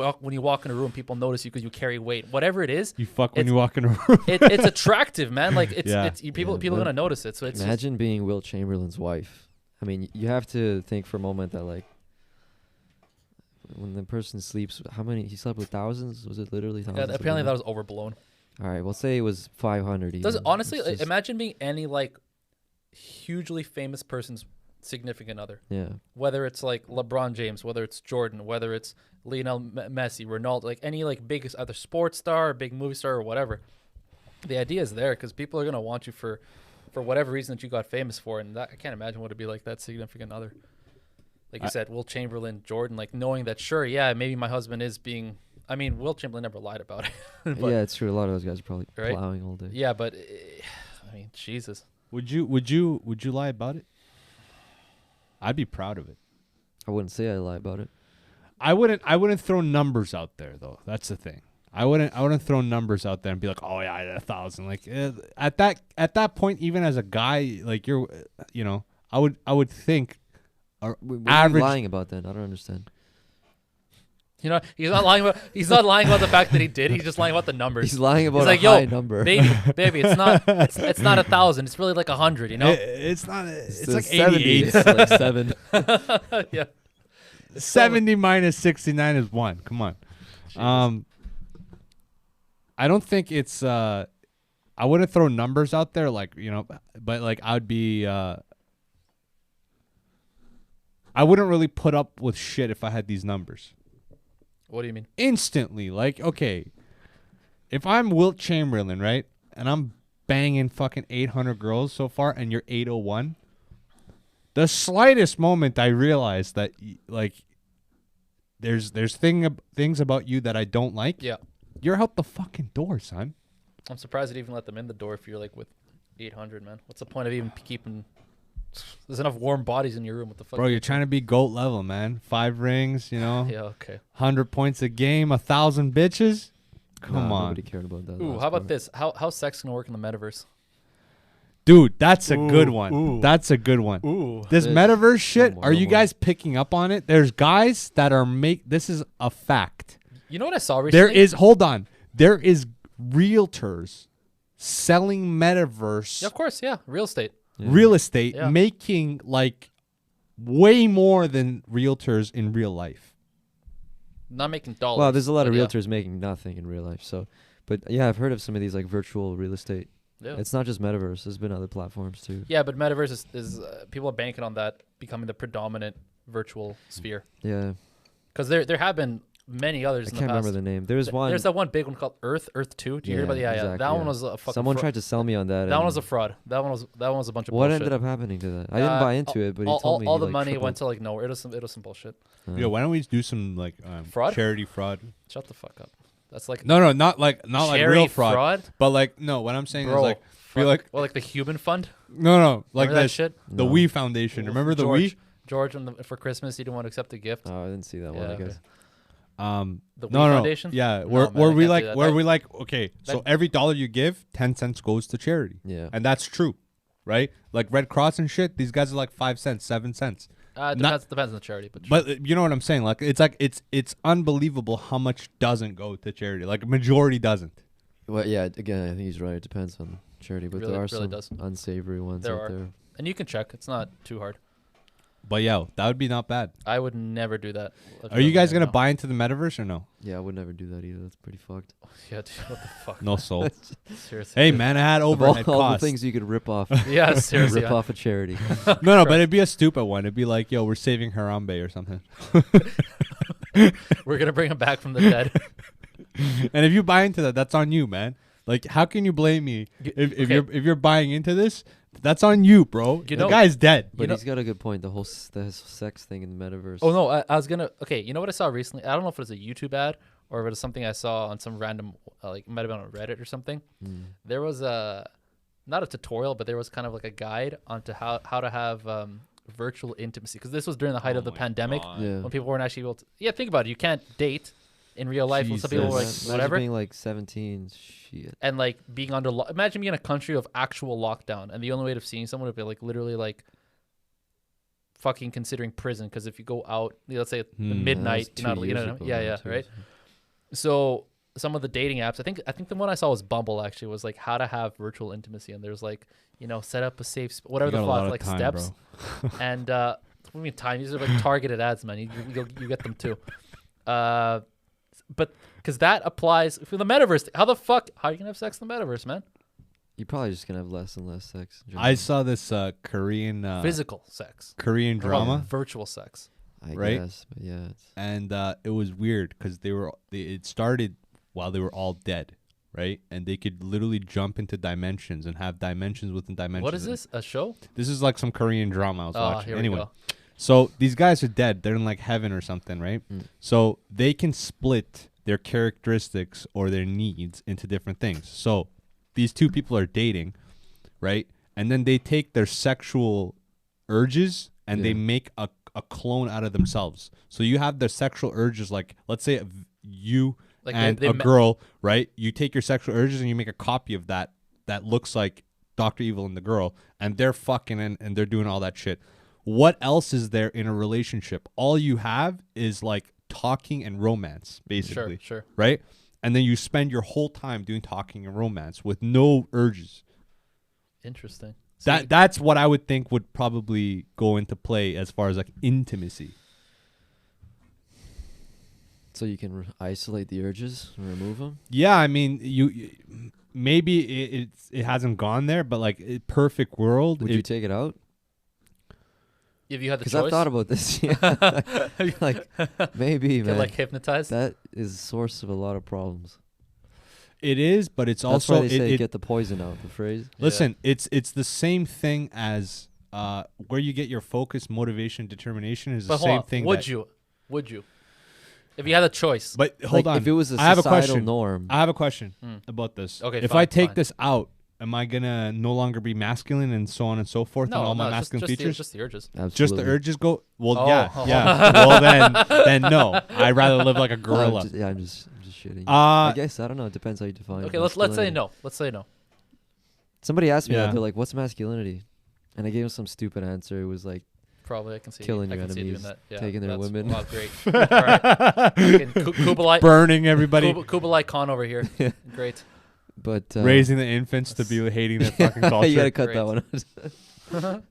walk in a room, people notice you because you carry weight. Whatever it is, You fuck when you walk in a room. it's attractive, man. Like Yeah. people are gonna notice it. So it's Imagine being Wilt Chamberlain's wife. I mean, you have to think for a moment that like when the person sleeps, how many he slept with thousands? Was it literally thousands? apparently that was overblown. All right, we'll say it was 500. Does even. honestly It's just- imagine being any like hugely famous person's significant other, yeah. whether it's like LeBron James, whether it's Jordan, whether it's Lionel Messi, Ronaldo, like any like big either sports star, or big movie star, or whatever. The idea is there because people are gonna want you for whatever reason that you got famous for, and that, I can't imagine what it'd be like that significant other. Like you said, Wilt Chamberlain, Jordan, like knowing that sure, yeah, maybe my husband is being. I mean, Wilt Chamberlain never lied about it. but, Yeah, it's true. A lot of those guys are probably Right? plowing all day. Yeah, but I mean, Jesus. Would you lie about it? I'd be proud of it. I wouldn't say I lie about it. I wouldn't throw numbers out there though. That's the thing. I wouldn't throw numbers out there and be like, oh yeah, I had 1,000. Like at that point, even as a guy, like you're, I would think. What are you Average- lying about then? I don't understand. You know, he's not lying about the fact that he did. He's just lying about the numbers. He's lying about He's like, a high yo, number. baby, it's not 1,000. It's really like 100. You know? It's not. It's like 70. 88. It's like 7. Yeah. 70 minus 69 is 1. Come on. I don't think it's. I wouldn't throw numbers out there, like but like I'd be. I wouldn't really put up with shit if I had these numbers. What do you mean? Instantly, like, okay, if I'm Wilt Chamberlain, right, and I'm banging fucking 800 girls so far, and you're 801, the slightest moment I realize that, like, there's things about you that I don't like, Yeah. you're out the fucking door, son. I'm surprised it even let them in the door if you're like with 800, man. What's the point of even keeping? There's enough warm bodies in your room. What the fuck? Bro, you're trying to be GOAT level, man. 5 rings, Yeah. Okay. 100 points a game, 1,000 bitches. Come Nah, on. Nobody cared about that. Ooh, last how about part. this? How's sex gonna work in the metaverse? Dude, that's a good one. ooh. That's a good one. Ooh. This This- metaverse shit, no are you more. guys picking up on it? There's guys that are this is a fact. You know what I saw recently? There is realtors selling metaverse Yeah, of course. Yeah. Real estate. Yeah. real estate, Yeah. making like way more than realtors in real life. Not making dollars. Well, there's a lot of but yeah. realtors making nothing in real life. So, but yeah, I've heard of some of these like virtual real estate. Yeah. It's not just metaverse. There's been other platforms too. Yeah, but metaverse is people are banking on that becoming the predominant virtual sphere Yeah, because there have been many others I in can't the past. remember the name. There's one. There's that one big one called Earth 2. Do you hear about? Yeah, exactly, that one was a fucking. Someone tried to sell me on that. That one and was a fraud. That one was a bunch of What bullshit. ended up happening to that? I didn't buy into it, but he told me all he, the like, money tripled. went to like nowhere. It was some bullshit. Yo, why don't we do some like Fraud? charity fraud? Shut the fuck up. That's like No, not like charity real fraud, but like no. What I'm saying bro. is like Fraud. like- well, like the Human Fund. no, like Remember that this shit. the No. We Foundation. Remember the George, We? George, for Christmas, he didn't want to accept a gift. Oh, I didn't see that Yeah, one. I okay. guess. The No, We no, Foundation. yeah. No, Where man, I we can't like do that. where That- we like okay, so that- every dollar you give, 10 cents goes to charity, Yeah. and that's true, right? Like Red Cross and shit. These guys are like 5 cents, 7 cents. It not- depends on the charity, but But you know what I'm saying? Like it's unbelievable how much doesn't go to charity. Like a majority doesn't. Well, yeah. Again, I think he's right. It depends on charity, but Really- there are really some does. unsavory ones There out are. there. and you can check. It's not too hard. But yeah, that would be not bad. I would never do that. Are you guys gonna buy into the metaverse or no? Yeah, I would never do that either. That's pretty fucked. Yeah, dude, what the fuck? No soul. Seriously. Hey man, I had Of overhead all the costs. things you could rip off, Yeah, seriously. rip off a charity. No, but it'd be a stupid one. It'd be like, yo, we're saving Harambe or something. We're gonna bring him back from the dead. And if you buy into that, that's on you, man. Like, how can you blame me if you're buying into this? That's on you, bro. You The know- guy's dead. But know- he's got a good point. The whole the sex thing in the metaverse. Oh no, I was gonna. Okay, you know what I saw recently? I don't know if it was a YouTube ad or if it was something I saw on some random, like, it might have been on Reddit or something. There was not a tutorial, but there was kind of like a guide onto how to have virtual intimacy, because this was during the height of the pandemic Yeah. when people weren't actually able to. Yeah, think about it. You can't date in real life. When some people were like Jesus. Imagine whatever. being like 17. Shit. And like being under imagine being in a country of actual lockdown, and the only way of seeing someone would be like literally like fucking considering prison, because if you go out, let's say at midnight, That was you're 2 not, years ago yeah, now, yeah, too, right. so. So some of the dating apps, I think the one I saw was Bumble, actually, was like how to have virtual intimacy, and there's like, you know, set up a safe whatever You the got a lot fuck, of like time, steps. bro. And what do you mean time? These are like targeted ads, man. You get them too. But because that applies for the metaverse. How are you gonna have sex in the metaverse, man? You're probably just gonna have less and less sex. in I general. saw this Korean Physical sex, Korean What about drama, virtual sex. I right? guess, but yeah. It's, and it was weird because it started while they were all dead, right? And they could literally jump into dimensions and have dimensions within dimensions. What is this? A show? This is like some Korean drama I was watching. Here Anyway, we go. so these guys are dead. They're in like heaven or something, right? So they can split their characteristics or their needs into different things. So these two people are dating, right? And then they take their sexual urges and they Yeah. make a clone out of themselves. So you have the sexual urges, like let's say you Like and they a girl, right? You take your sexual urges and you make a copy of that looks like Dr. Evil and the girl, and they're fucking and they're doing all that shit. What else is there in a relationship? All you have is like talking and romance, basically. Sure. Right? And then you spend your whole time doing talking and romance with no urges. Interesting. See, That's what I would think would probably go into play as far as like intimacy. so you can isolate the urges and remove them. Yeah, I mean, you maybe it hasn't gone there, but like perfect world. Would you take it out? if you had the Because choice, I've thought about this. Yeah. Like maybe, get man. like hypnotized. That is a source of a lot of problems. It is, but it's That's also why they say it, get the poison out. The phrase. listen, it's the same thing as where you get your focus, motivation, determination is the But hold same on, thing. would you? If you had a choice, But hold Like, on. If it was a I have a societal question. norm, I have a question Hmm. about this. Okay, if fine, I take fine. this out, am I gonna no longer be masculine and so on and so forth and all my it's masculine just features? just the urges. absolutely. Just the urges go. Well, Oh. yeah. Well, then no. I'd rather live like a gorilla. I'm just shitting. Uh, I guess I don't know. It depends how you define. Okay, let's say masculinity. no. Let's say no. Somebody asked me Yeah. that. They're like, "What's masculinity?" And I gave them some stupid answer. It was like Probably I can see Killing I your can see you doing enemies, that. Yeah, taking their that's- women. Wow, great. All right. Fucking Kublai, burning everybody, Kublai Khan over here. Great. but raising the infants to be hating their fucking culture. you gotta cut Great. that one out.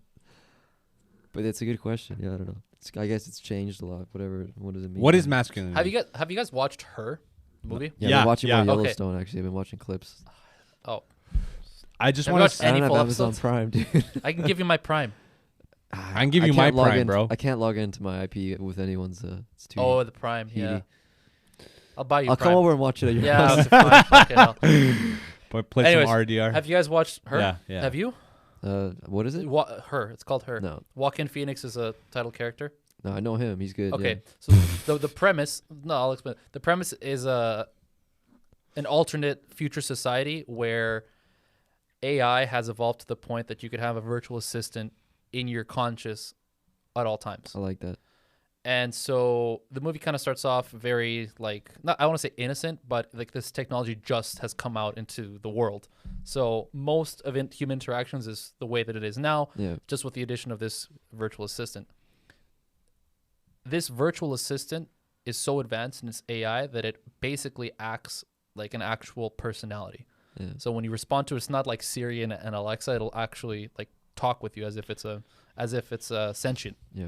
But it's a good question. Yeah, I don't know. I guess it's changed a lot. Whatever. What does it mean? What is masculinity? Have you guys watched Her movie? Yeah, I've Yeah, been watching yeah. more Okay. Yellowstone. Actually, I've been watching clips. Oh, I just Have you want watched to. I don't Any have full Amazon episodes? Prime, dude. I can give you my Prime. I can give you my can't log Prime, in- bro. I can't log into my IP with anyone's. It's too. Oh, the Prime. Yeah. heaty. I'll buy you. I'll Prime. come over and watch it at your Yeah. house. Okay, fine. Fucking hell. But play Anyways, some RDR. Have you guys watched Her? Yeah, yeah. Have you? What is it? Her. It's called Her. No, Joaquin Phoenix is a title character. no, I know him. He's good. Okay, Yeah. so the premise. No, I'll explain. The premise is an alternate future society where AI has evolved to the point that you could have a virtual assistant in your conscious at all times. I like that. And so the movie kind of starts off very like, not, I want to say innocent, but like this technology just has come out into the world. So most of human interactions is the way that it is now, Yeah. just with the addition of this virtual assistant. This virtual assistant is so advanced in its AI that it basically acts like an actual personality. Yeah. So when you respond to it, it's not like Siri and Alexa. It'll actually like talk with you as if it's sentient. Yeah.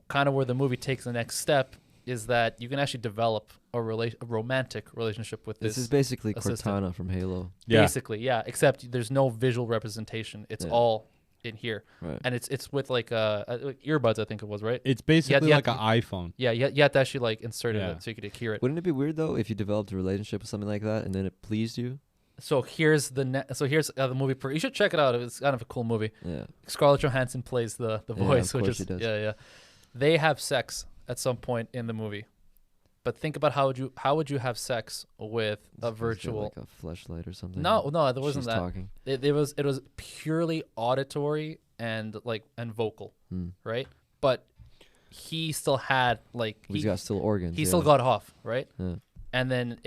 Kind of where the movie takes the next step is that you can actually develop a romantic relationship with This this. is basically assistant. Cortana from Halo. Yeah. Basically, yeah. Except there's no visual representation. It's Yeah. all in here, Right. and it's with like earbuds. I think it was right. It's basically you like have an iPhone. Yeah, you had to actually like insert Yeah. it so you could hear it. Wouldn't it be weird though if you developed a relationship with something like that and then it pleased you? So here's the movie. You should check it out. It's kind of a cool movie. Yeah. Scarlett Johansson plays the Yeah, voice, of which course is she does. yeah. They have sex at some point in the movie, but think about how would you have sex with a Is there, virtual? like a fleshlight or something. No, there wasn't She's that. talking. It was purely auditory and vocal, Hmm. right? But he still had He's got still organs. he yeah. still got off, right? Yeah. And then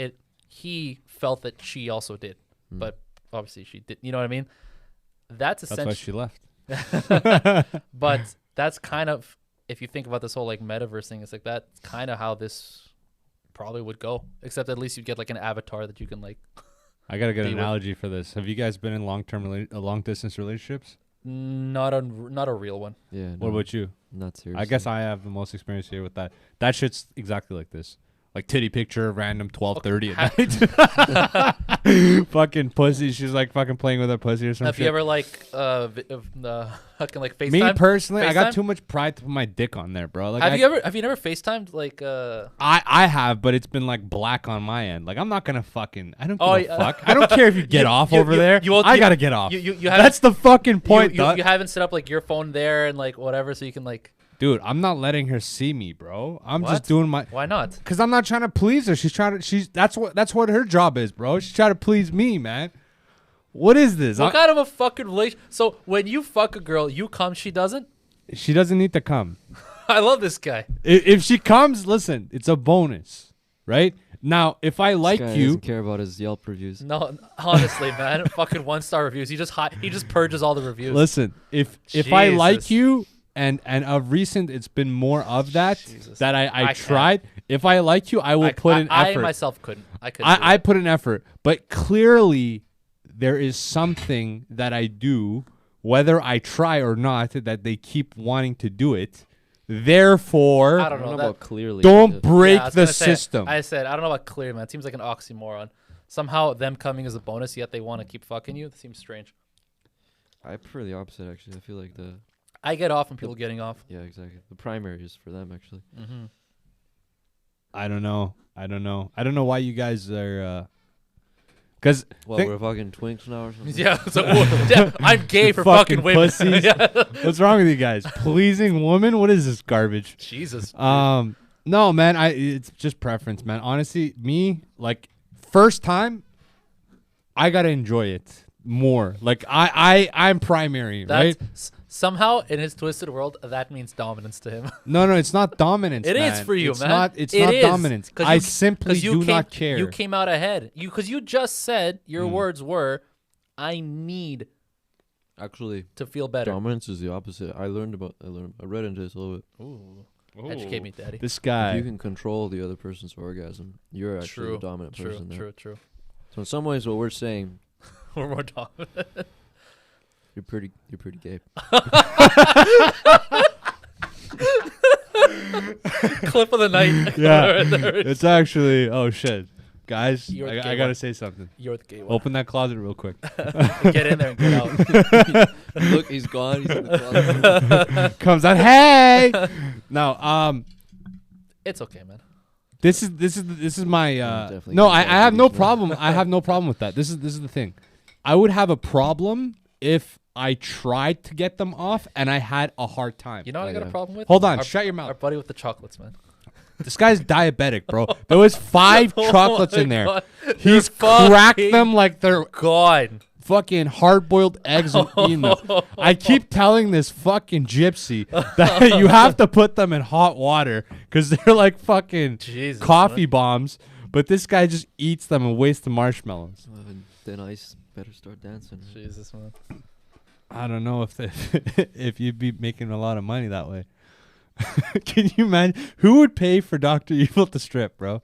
he felt that she also did, Hmm. but obviously she did. You know what I mean? That's That's why she left. But that's kind of, if you think about this whole metaverse thing, it's like that's kind of how this probably would go. Except at least you get like an avatar that you can I got a good Be with- analogy for this. Have you guys been in long distance relationships? not a real one. Yeah. What no, about you? Not seriously. I guess I have the most experience here with that. That shit's exactly like this. Like titty picture, random 12:30 at night. Fucking pussy. She's like fucking playing with her pussy or something. Have you ever fucking FaceTime? Me personally, I got FaceTime? too much pride to put my dick on there, bro. Like Have you never FaceTimed I have, but it's been like black on my end. Like I'm not gonna fucking. I don't give Oh, a yeah. fuck. I don't care if you get off over there. I gotta get off. you That's the fucking point, you haven't set up your phone there and whatever, so you can dude. I'm not letting her see me, bro. I'm What? just doing my. why not? Cause I'm not trying to please her. That's what her job is, bro. She's trying to please me, man. What is this? What kind of a fucking relation? So when you fuck a girl, you come, she doesn't. She doesn't need to come. I love this guy. If she comes, listen, it's a bonus, right? Now, if I This like guy you, doesn't care about his Yelp reviews. No, honestly, man, fucking 1-star reviews. He just purges all the reviews. listen. If I like Jesus. you, and of recent, it's been more of that Jesus. that I can't. tried. If I like you, I will put in I effort. myself couldn't. I couldn't. do I it. put in effort, but clearly there is something that I do, whether I try or not, that they keep wanting to do it. Therefore, I I don't don't know. know that- about clearly. don't but break Yeah, I was the gonna say, system. I said I don't know about clear, man. It seems like an oxymoron. Somehow them coming as a bonus, yet they want to keep fucking you. It seems strange. I prefer the opposite, actually. I feel like I get off and people getting off. yeah, exactly. The primary is for them, actually. Mm-hmm. I don't know. I don't know why you guys are. Because Well, Think- we're fucking twinks now or something. Yeah, so yeah, I'm gay for fucking women. pussies. Yeah. What's wrong with you guys? Pleasing women? What is this garbage? Jesus. No, man. It's just preference, man. Honestly, me first time, I gotta enjoy it more. I'm primary, right? Somehow in his twisted world, that means dominance to him. No, it's not dominance. It is man. for you, it's man. Not, it's It not is. dominance. 'Cause I you- simply 'Cause do not care. You came out ahead. Because you just said your Mm. words were, "I need Actually, to feel better." dominance is the opposite. I read into this a little bit. Ooh. Educate me, Daddy. This If guy. you can control the other person's orgasm, you're actually True. the dominant person there. True. So in some ways, what we're saying, We're more dominant. you're pretty gay. Clip of the night. Yeah. It's actually. Oh shit, guys! You're the I gay gotta one. say something. You're the gay one. Open that closet real quick. Get in there and get out. Look, he's gone. He's in the closet. Comes out. Hey. No. It's okay, man. This is my. definitely No, gonna I try have to no be problem. I have no problem with that. This is the thing. I would have a problem if I tried to get them off and I had a hard time. You know what I got a yeah. problem with? Hold on. Our- Shut your Our mouth. buddy with the chocolates, man. This guy's diabetic, bro. There was 5 chocolates Oh in my there. God. He's You're cracked fucking them like they're God. fucking hard-boiled eggs and eating them. I keep telling this fucking gypsy that you have to put them in hot water because they're like fucking Jesus. coffee bombs. But this guy just eats them and wastes the marshmallows. Then I better start dancing. Man. Jesus, man. I don't know if you'd be making a lot of money that way. Can you imagine? Who would pay for Dr. Evil to strip, bro?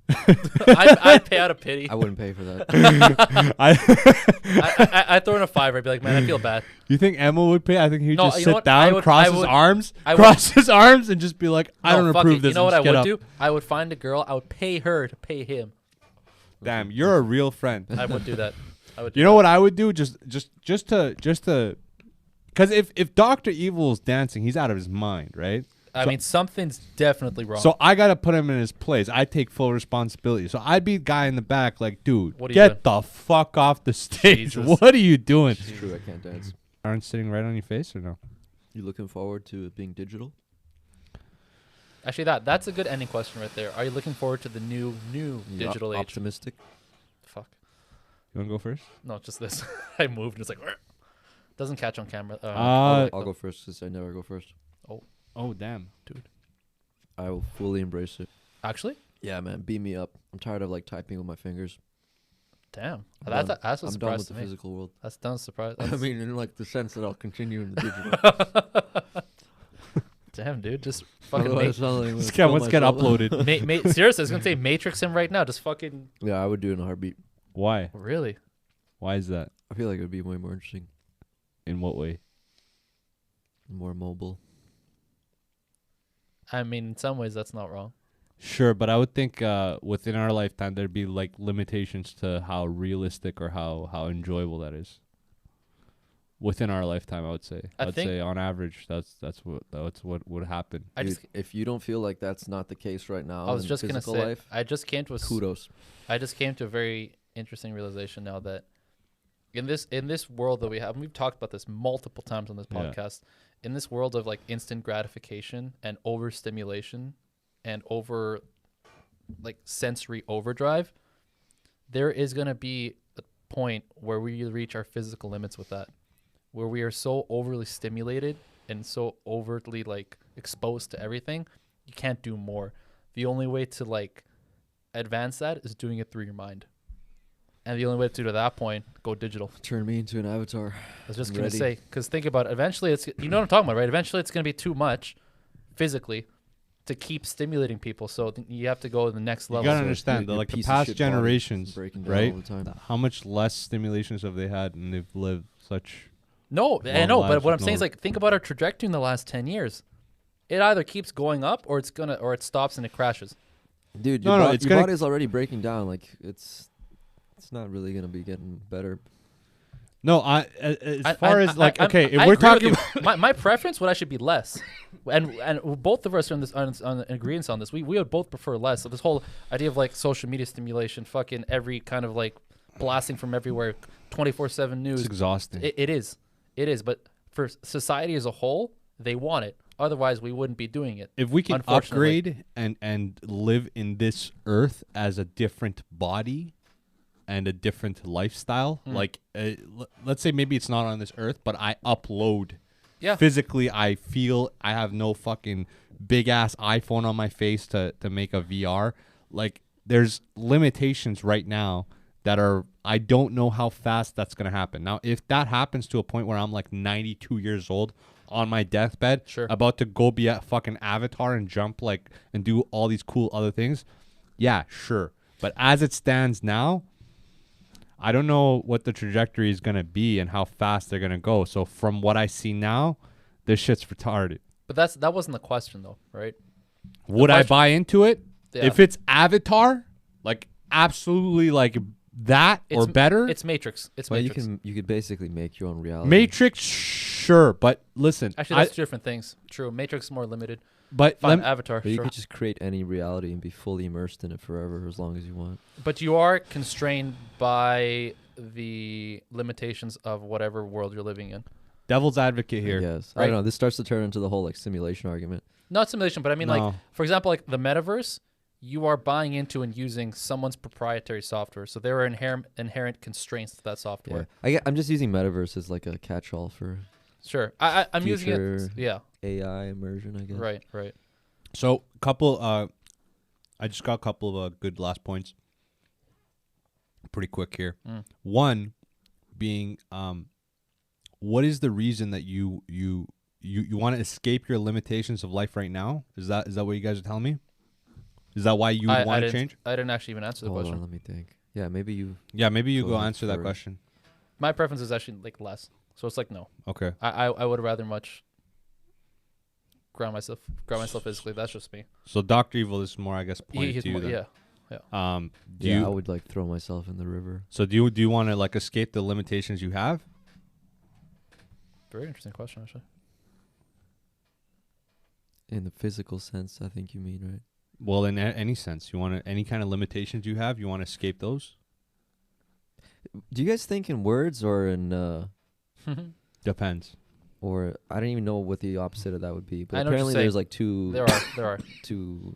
I'd pay out of pity. I wouldn't pay for that. I'd throw in a $5. I'd be like, man, I feel bad. You think Emma would pay? I think he'd No, just you know sit what? down, cross his arms, and just be like, I No, don't fuck approve it. this. You know what I and just would get up. do? I would find a girl. I would pay her to pay him. Damn, you're a real friend. I would do that. I would. Do You know that. what I would do? Just to, because if Dr. Evil is dancing, he's out of his mind, right? I mean, something's definitely wrong. So I gotta put him in his place. I take full responsibility. So I'd be the guy in the back, like, dude, What are you get doing? the fuck off the stage. Jesus. What are you doing? It's true, I can't dance. Aren't sitting right on your face or no? You looking forward to it being digital? Actually, that's a good ending question right there. Are you looking forward to the new You digital age? Optimistic? Fuck. You wanna go first? No, just this. I moved and it's like doesn't catch on camera. I'll go first since I never go first. Oh damn. I will fully embrace it. Actually, Yeah, man, beat me up. I'm tired of like typing with my fingers. damn. I'm That's done. a I'm done surprise with to the me. physical world. That's done surprise. I mean, in like the sense that I'll continue in the digital. Damn, dude, just fucking. Otherwise, I'll, like, Let's kill get myself. uploaded. Seriously, I was gonna say Matrix him right now. Just fucking. Yeah, I would do it in a heartbeat. Why? Really? Why is that? I feel like it would be way more interesting, In what way? more mobile. I mean, in some ways, that's not wrong. Sure, but I would think within our lifetime there'd be like limitations to how realistic or how enjoyable that is. Within our lifetime, I would say. I I'd think- say on average, that's what would happen. I Dude, just. if you don't feel like that's not the case right now, I was in just gonna physical say. life, I just came to a. kudos. I just came to a very interesting realization now that in this world that we have, and we've talked about this multiple times on this Yeah. podcast, in this world of like instant gratification and overstimulation and over like sensory overdrive, there is going to be a point where we reach our physical limits with that, where we are so overly stimulated and so overtly like exposed to everything, you can't do more. The only way to like advance that is doing it through your mind. And the only way to do to that point, go digital. Turn me into an avatar. I was just I'm going to ready. say, because think about it, eventually it's, you know what I'm talking about, right? Eventually it's going to be too much physically to keep stimulating people. So you have to go to the next You level. gotta So understand, your like the piece of past shit body generations, breaking down right? all the time. How much less stimulations have they had, and they've lived such. No, I Long know, lives but what I'm with saying is no- like, think about our trajectory in the last 10 years. It either keeps going up or it stops and it crashes. Dude, No, your, it's your gonna- body's already breaking down. Like it's not really gonna be getting better. No, as far as like, okay, if I we're agree with talking, you. my preference would actually be less, and both of us are on agreement on this. We would both prefer less. So this whole idea of like social media stimulation, fucking every kind of like blasting from everywhere, 24/7 news. it's exhausting. It is. But for society as a whole, they want it. Otherwise, we wouldn't be doing it. If we can unfortunately. upgrade and live in this earth as a different body and a different lifestyle, like let's say maybe it's not on this earth, but I upload. Yeah. Physically, I feel I have no fucking big ass iPhone on my face to make a VR. Like there's limitations right now that are, I don't know how fast that's gonna happen. Now, if that happens to a point where I'm like 92 years old on my deathbed, Sure. about to go be a fucking avatar and jump like and do all these cool other things, yeah, sure. But as it stands now, I don't know what the trajectory is gonna be and how fast they're gonna go. So from what I see now, this shit's retarded. But that wasn't the question though, right? Would I question- buy into it? Yeah. If it's Avatar, like absolutely like that or It's- better? It's Matrix. It's But Matrix. you could basically make your own reality. Matrix, sure, but listen, Actually, that's two different things. True. Matrix is more limited. but Fine, lem- Avatar. But you Sure. could just create any reality and be fully immersed in it forever as long as you want. But you are constrained by the limitations of whatever world you're living in. devil's advocate here. Yes. I Right. don't know. This starts to turn into the whole like simulation argument. Not simulation, but I mean, No. like, for example, like the metaverse, you are buying into and using someone's proprietary software. So there are inherent constraints to that Yeah. software. I'm just using metaverse as like a catch-all for Sure. I'm using it. Future- Yeah. AI immersion, I guess. Right. So I just got a couple of good last points. Pretty quick here. One being, what is the reason that you want to escape your limitations of life right now? Is that what you guys are telling me? Is that why you would want to change? I didn't actually even answer the Hold question. on, let me think. Yeah, maybe you. Yeah, maybe you Go go ahead answer that first. question. My preference is actually like less. So it's like no. Okay. I would rather much ground myself physically. That's just me. So Dr. Evil is more, I guess, pointed He's to you more, then. yeah. Do Yeah, you I would like throw myself in the river. So do you want to like escape the limitations you have? Very interesting question, actually. In the physical sense, I think you mean, right? Well, in any sense, you want to any kind of limitations you have, you want to escape those? Do you guys think in words or in Depends. or I don't even know what the opposite of that would be, I but know what you're apparently saying. there's like two There are. two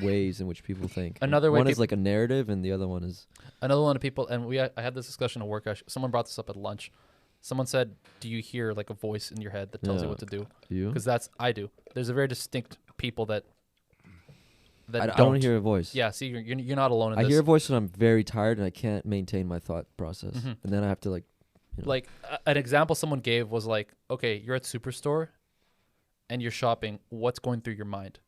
ways in which people think. Another way one is peop- like a narrative, and the other one is Another one of people, and I had this discussion at work. Actually, someone brought this up at lunch. Someone said, "Do you hear like a voice in your head that tells you Yeah. what to do?" you. Because I do. There's a very distinct people that I don't hear a voice. Yeah, see, you're not alone in I this. hear a voice when I'm very tired and I can't maintain my thought process, Mhm. and then I have to like, you know, Like an example someone gave was like, okay, you're at Superstore, and you're shopping. What's going through your mind?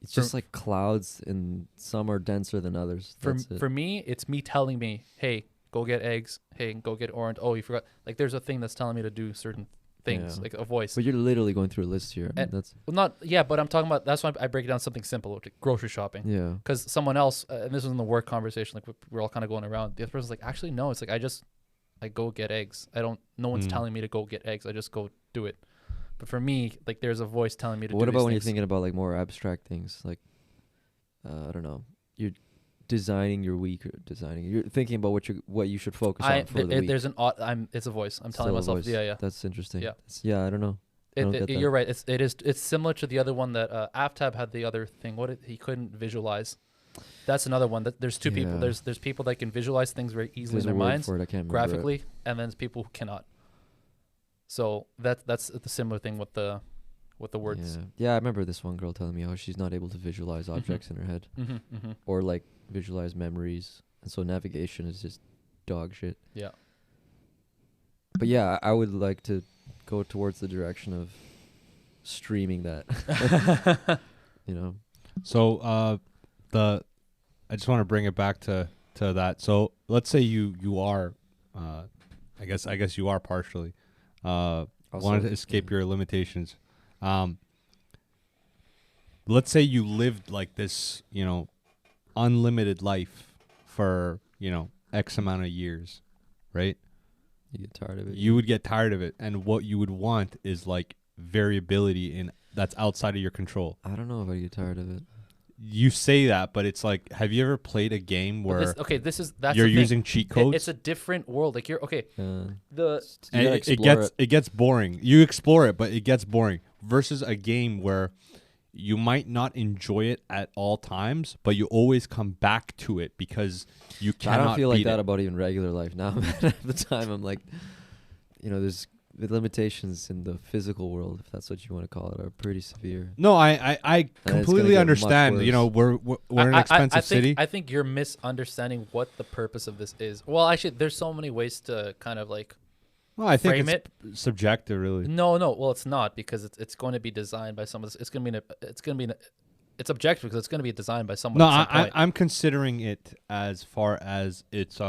it's just like clouds, and some are denser than others. That's it. For me, it's me telling me, hey, go get eggs. Hey, go get orange. Oh, you forgot. Like there's a thing that's telling me to do certain things, Yeah. like a voice. But you're literally going through a list here. And- That's Well, not yeah, but I'm talking about. That's why I break it down something simple, like grocery shopping. yeah. Because someone else, and this was in the work conversation, like we're all kind of going around. The other person's like, actually, no. It's like I go get eggs. No one's telling me to go get eggs. I just go do it. But for me, like there's a voice telling me to But do what about these when you're things. thinking about like more abstract things, like I don't know, you're designing your week, or you're thinking about what you should focus on for the week. There's it's a voice. I'm telling Still a myself, voice. yeah. That's interesting. Yeah. Yeah, I don't know. I don't get that. You're right. It's similar to the other one that Aftab had. The other thing, he couldn't visualize. That's another one. That there's two people. Yeah. There's people that can visualize things very easily There's in a their word minds, for it. I can't remember graphically, and then there's people who cannot. So that's the similar thing with the words. Yeah, I remember this one girl telling me how she's not able to visualize objects in her head or like visualize memories, and so navigation is just dog shit. Yeah. But yeah, I would like to go towards the direction of streaming that. You know. So I just want to bring it back to that. So let's say you are I guess you are partially wanted to escape your limitations. Let's say you lived like this, unlimited life for, X amount of years, right? You get tired of it. You would get tired of it. And what you would want is like variability that's outside of your control. I don't know if I get tired of it. You say that, but it's like, have you ever played a game where that's you're the thing. using cheat codes? It's a different world. Like you're okay. You And gotta it explore gets boring. You explore it, but it gets boring. Versus a game where you might not enjoy it at all times, but you always come back to it because you cannot. I don't feel like beat that it. about even regular life now. At the time, I'm like, there's the limitations in the physical world, if that's what you want to call it, are pretty severe. No, I gonna completely get understand. much We're an expensive city. I think you're misunderstanding what the purpose of this is. Well, actually, there's so many ways to kind of like Well, I think frame it's subjective, really. No. Well, it's not because it's going to be designed by someone. It's it's objective because it's going to be designed by someone. No, at some point. I'm considering it as far as it's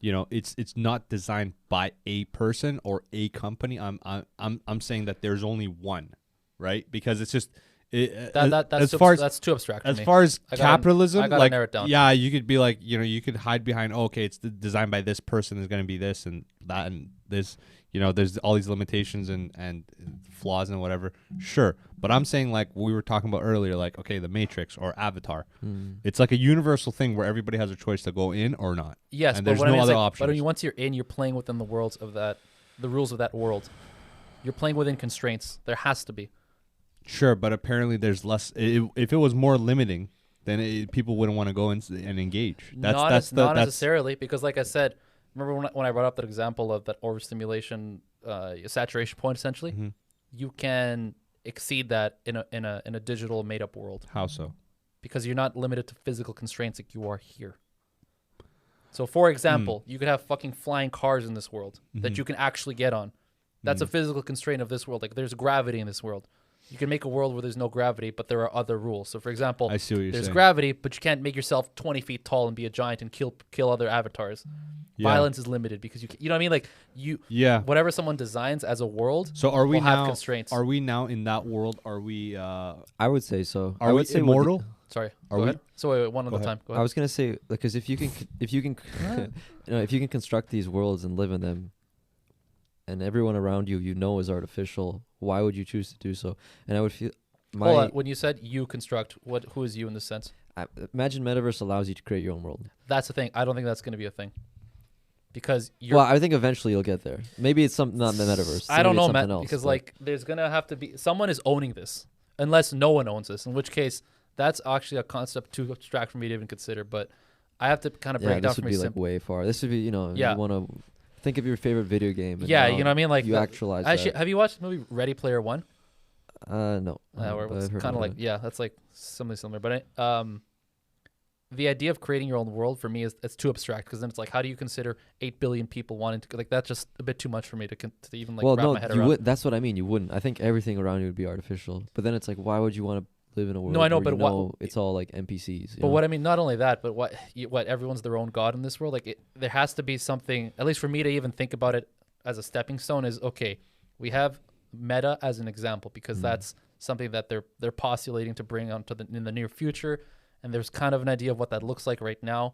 it's not designed by a person or a company. I'm saying that there's only one, right? Because it's just that's too abstract. As for me. far as I gotta capitalism, like narrow it down. yeah, you could be like, you could hide behind, okay, it's designed by this person, is going to be this and that and this. There's all these limitations and flaws and whatever. Sure, but I'm saying like we were talking about earlier, like okay, the Matrix or Avatar. It's like a universal thing where everybody has a choice to go in or not. Yes, and but there's what I no mean is other like, options. But once you're in, you're playing within the rules of that world. You're playing within constraints. There has to be. Sure, but apparently there's less. If it was more limiting, then people wouldn't want to go and engage. Not necessarily, because like I said, remember when I brought up that example of that overstimulation saturation point? Essentially, you can exceed that in a digital made up world. How so? Because you're not limited to physical constraints like you are here. So, for example, you could have fucking flying cars in this world that you can actually get on. That's a physical constraint of this world. Like there's gravity in this world. You can make a world where there's no gravity, but there are other rules. So, for example, I see what you're there's saying. gravity, but you can't make yourself 20 feet tall and be a giant and kill other avatars. Yeah. Violence is limited because you know what I mean? Like Yeah. whatever someone designs as a world So are we will have now? constraints. Are we now in that world? Are we? I would say so. Are I we would say immortal? Sorry, Are go we- ahead. So wait, one at Go a ahead. time. Go I ahead. was gonna say because if you can if you can construct these worlds and live in them, and everyone around you know is artificial, why would you choose to do so? And I would feel Hold on. When you said you construct, who is you in this sense? imagine metaverse allows you to create your own world. That's the thing. I don't think that's going to be a thing. Because you're Well, I think eventually you'll get there. Maybe it's not the metaverse. I don't Maybe it's know, Matt, something else, because but- like there's gonna have to be someone is owning this, unless no one owns this. In which case, that's actually a concept too abstract for me to even consider. But I have to kind of break it down this for would me. be like way far. This would be Yeah. you want to think of your favorite video game. And Yeah, now you know what I mean. Like you actualize Actually, that. have you watched the movie Ready Player One? No. Where but it's I've heard kind of about like it. that's like something similar. But the idea of creating your own world for me is it's too abstract because then it's like how do you consider 8 billion people wanting to like that's just a bit too much for me to even like well, wrap no, my head you around. would. That's what I mean. You wouldn't. I think everything around you would be artificial. But then it's like, why would you want to live in a world? I know, where but you what- know it's all like NPCs. But what I mean, not only that, but what everyone's their own god in this world. Like there has to be something, at least for me to even think about it as a stepping stone. Is okay. We have meta as an example because that's something that they're postulating to bring onto in the near future, and there's kind of an idea of what that looks like right now.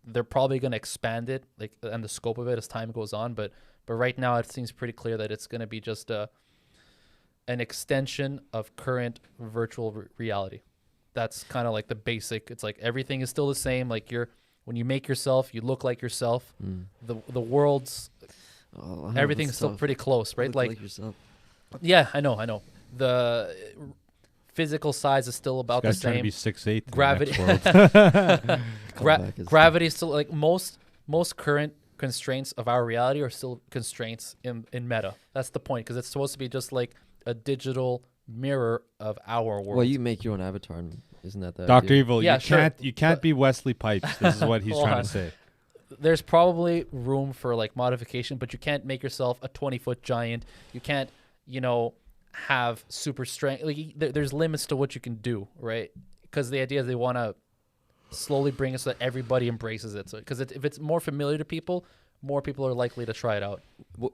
They're probably going to expand it, like and the scope of it as time goes on. But right now, it seems pretty clear that it's going to be just an extension of current virtual reality. That's kind of like the basic. It's like everything is still the same. Like when you make yourself, you look like yourself. The world's everything's still pretty close, right? Like yourself. Yeah, I know. The physical size is still about the Guy's trying to same. be 6'8". Gravity, Comeback is- gravity is still like most current constraints of our reality are still constraints in meta. That's the point because it's supposed to be just like a digital mirror of our world. Well, you make your own avatar, and isn't that the Dr. idea? Evil, Yeah, you sure, can't be Wesley Pipes. This is what he's Hold trying on. to say. There's probably room for like modification, but you can't make yourself a 20-foot giant. You can't, have super strength. Like there's limits to what you can do, right? Because the idea is they want to slowly bring it so that everybody embraces it. So because if it's more familiar to people, more people are likely to try it out.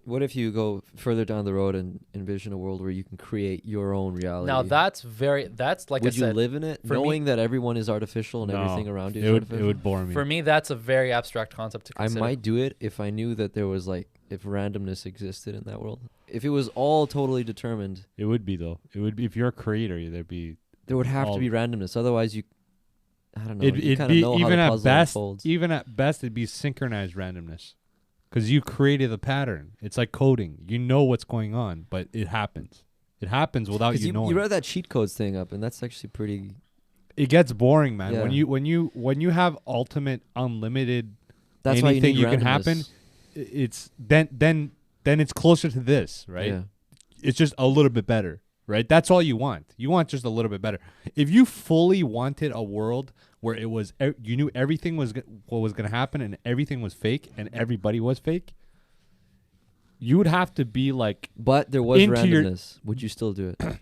What if you go further down the road and envision a world where you can create your own reality? Now that's like would I you said, live in it, for me- knowing that everyone is artificial and No, everything around you is it artificial? would bore me. for me that's a very abstract concept to I consider. might do it if I knew that there was if randomness existed in that world. If it was all totally determined, It would be though. It would be if you're a creator. there would have All- to be randomness. Otherwise, I don't know. you It'd kind of be know how even the at puzzle best. unfolds. Even at best, it'd be synchronized randomness, because you created the pattern. It's like coding. You know what's going on, but it happens. It happens without 'Cause you knowing. you read that cheat codes thing up, and that's actually pretty. It gets boring, man. Yeah. When you have ultimate unlimited That's why you anything need you can happen, randomness. it's then it's closer to this, right? Yeah. It's just a little bit better, right? That's all you want. You want just a little bit better. If you fully wanted a world where it was you knew everything was what was going to happen and everything was fake and everybody was fake, you would have to be like, But there was Into your- randomness. Would you still do it?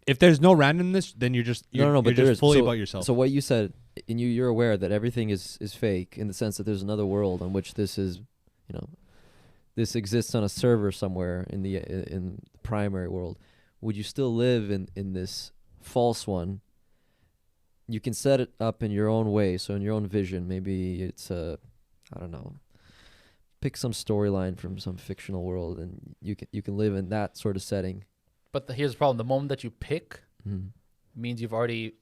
if there's no randomness, then you're just No, but you're there just is. fully So- about yourself. So what you said, and you're aware that everything is fake in the sense that there's another world on which this is, this exists on a server somewhere in the primary world. Would you still live in this false one? You can set it up in your own way, so in your own vision. Maybe it's I don't know. Pick some storyline from some fictional world, and you can live in that sort of setting. But here's the problem: the moment that you pick Mhm. means you've already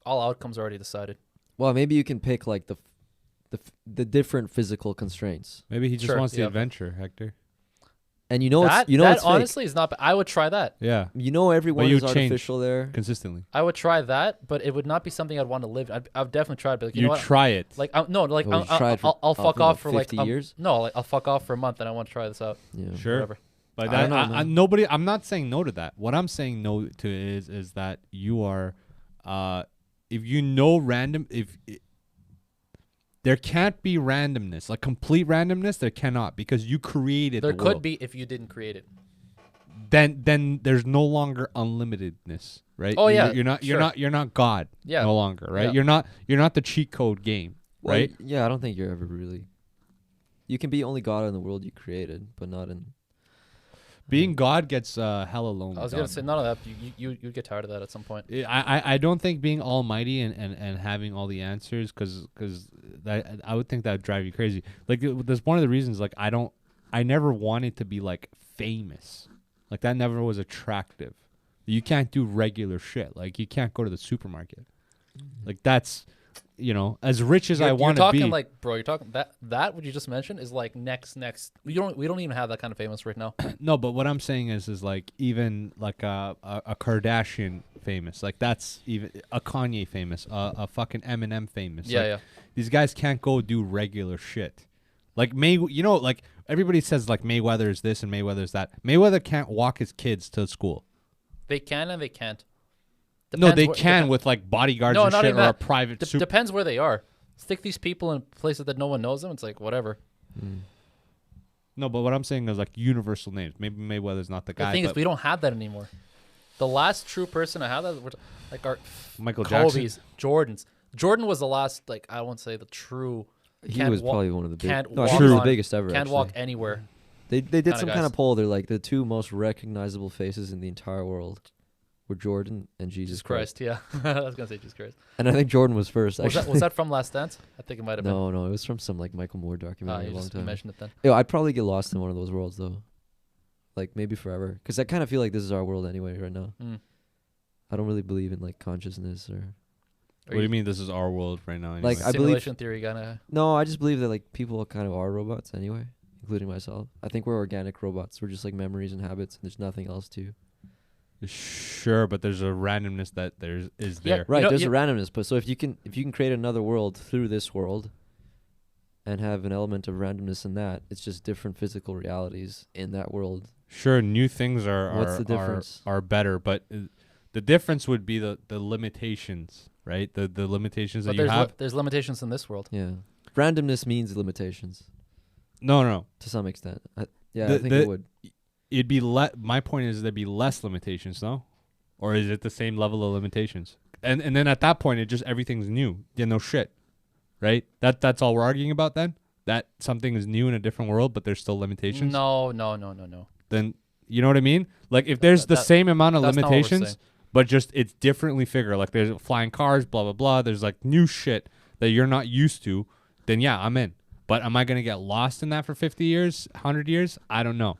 all outcomes are already decided. Well, maybe you can pick like the different physical constraints, Maybe he just Sure, wants the yeah. adventure, Hector. and that that it's fake. honestly is not. I would try that. Yeah, Everyone you is change artificial there. consistently. I would try that, but it would not be something I'd want to live. I've definitely tried, but like, you You know what? try it. Like no, like Oh, you tried for- I'll fuck for, off for 50 like years? No, like I'll fuck off for a month, and I want to try this out. Yeah. Sure. Whatever. But I that, don't know, man. nobody. I'm not saying no to that. What I'm saying no to is that you are, if you know random, there can't be randomness, like complete randomness. There cannot, because you created. There the could world. be if you didn't create it. then there's no longer unlimitedness, right? Oh, yeah, You're not God Yeah. no longer, right? Yeah. You're not the cheat code game, Well, right? Yeah, I don't think you're ever really. You can be only God in the world you created, but not in. Being God gets hella lonely. I was gonna say none of that. You get tired of that at some point. I don't think being almighty and having all the answers, because I would think that would drive you crazy. Like that's one of the reasons. Like I never wanted to be like famous. Like that never was attractive. You can't do regular shit. Like you can't go to the supermarket. Like that's, as rich as I want to be. You're talking like, bro. You're talking that what you just mentioned is like next. We don't even have that kind of famous right now. No, but what I'm saying is like even like a Kardashian famous. Like that's even a Kanye famous, a fucking Eminem famous. Yeah, like, yeah. These guys can't go do regular shit. Like like everybody says like Mayweather's this and Mayweather's that. Mayweather can't walk his kids to school. They can and they can't. No, they can with like bodyguards and shit, or a private. Depends where they are. Stick these people in places that no one knows them. It's like whatever. No, but what I'm saying is like universal names. Maybe Mayweather's not the guy. The thing is, we don't have that anymore. The last true person I had that like our Michael Kobe's, Jackson. Jordans. Jordan was the last. Like I won't say the true. He was probably one of the can't no, walk he was the on- biggest ever. Can't actually. walk anywhere. They did kinda some guys. kind of poll. They're like the two most recognizable faces in the entire world were Jordan and Jesus Christ. Yeah, I was gonna say Jesus Christ. And I think Jordan was first. Actually. Was that from Last Dance? I think it might have been. No, it was from some like Michael Moore documentary You a long just time. mentioned it then. Yo, I'd probably get lost in one of those worlds though, like maybe forever, because I kind of feel like this is our world anyway right now. I don't really believe in like consciousness or. What do you mean this is our world right now? Anyway? Like, I believe- Simulation theory kinda. No, I just believe that like people kind of are robots anyway, including myself. I think we're organic robots. We're just like memories and habits, and there's nothing else to. Sure, but there's a randomness that is Yeah, there. Right, know, there's you- a randomness, but so if you can create another world through this world, and have an element of randomness in that, it's just different physical realities in that world. Sure, new things are What's the difference? are better, but the difference would be the limitations, right? The limitations But that you have. there's limitations in this world. Yeah, randomness means limitations No. to some extent. I The- think the- it would. It'd be my point is there'd be less limitations, no? Or is it the same level of limitations? And then at that point, it just everything's new. Yeah, no shit, right? That's all we're arguing about then. That something is new in a different world, but there's still limitations. No. Then you know what I mean? Like if there's the same amount of that's not what we're limitations, saying. but just it's differently figured. Like there's flying cars, blah blah blah. There's like new shit that you're not used to. Then yeah, I'm in. But am I gonna get lost in that for 50 years, 100 years? I don't know.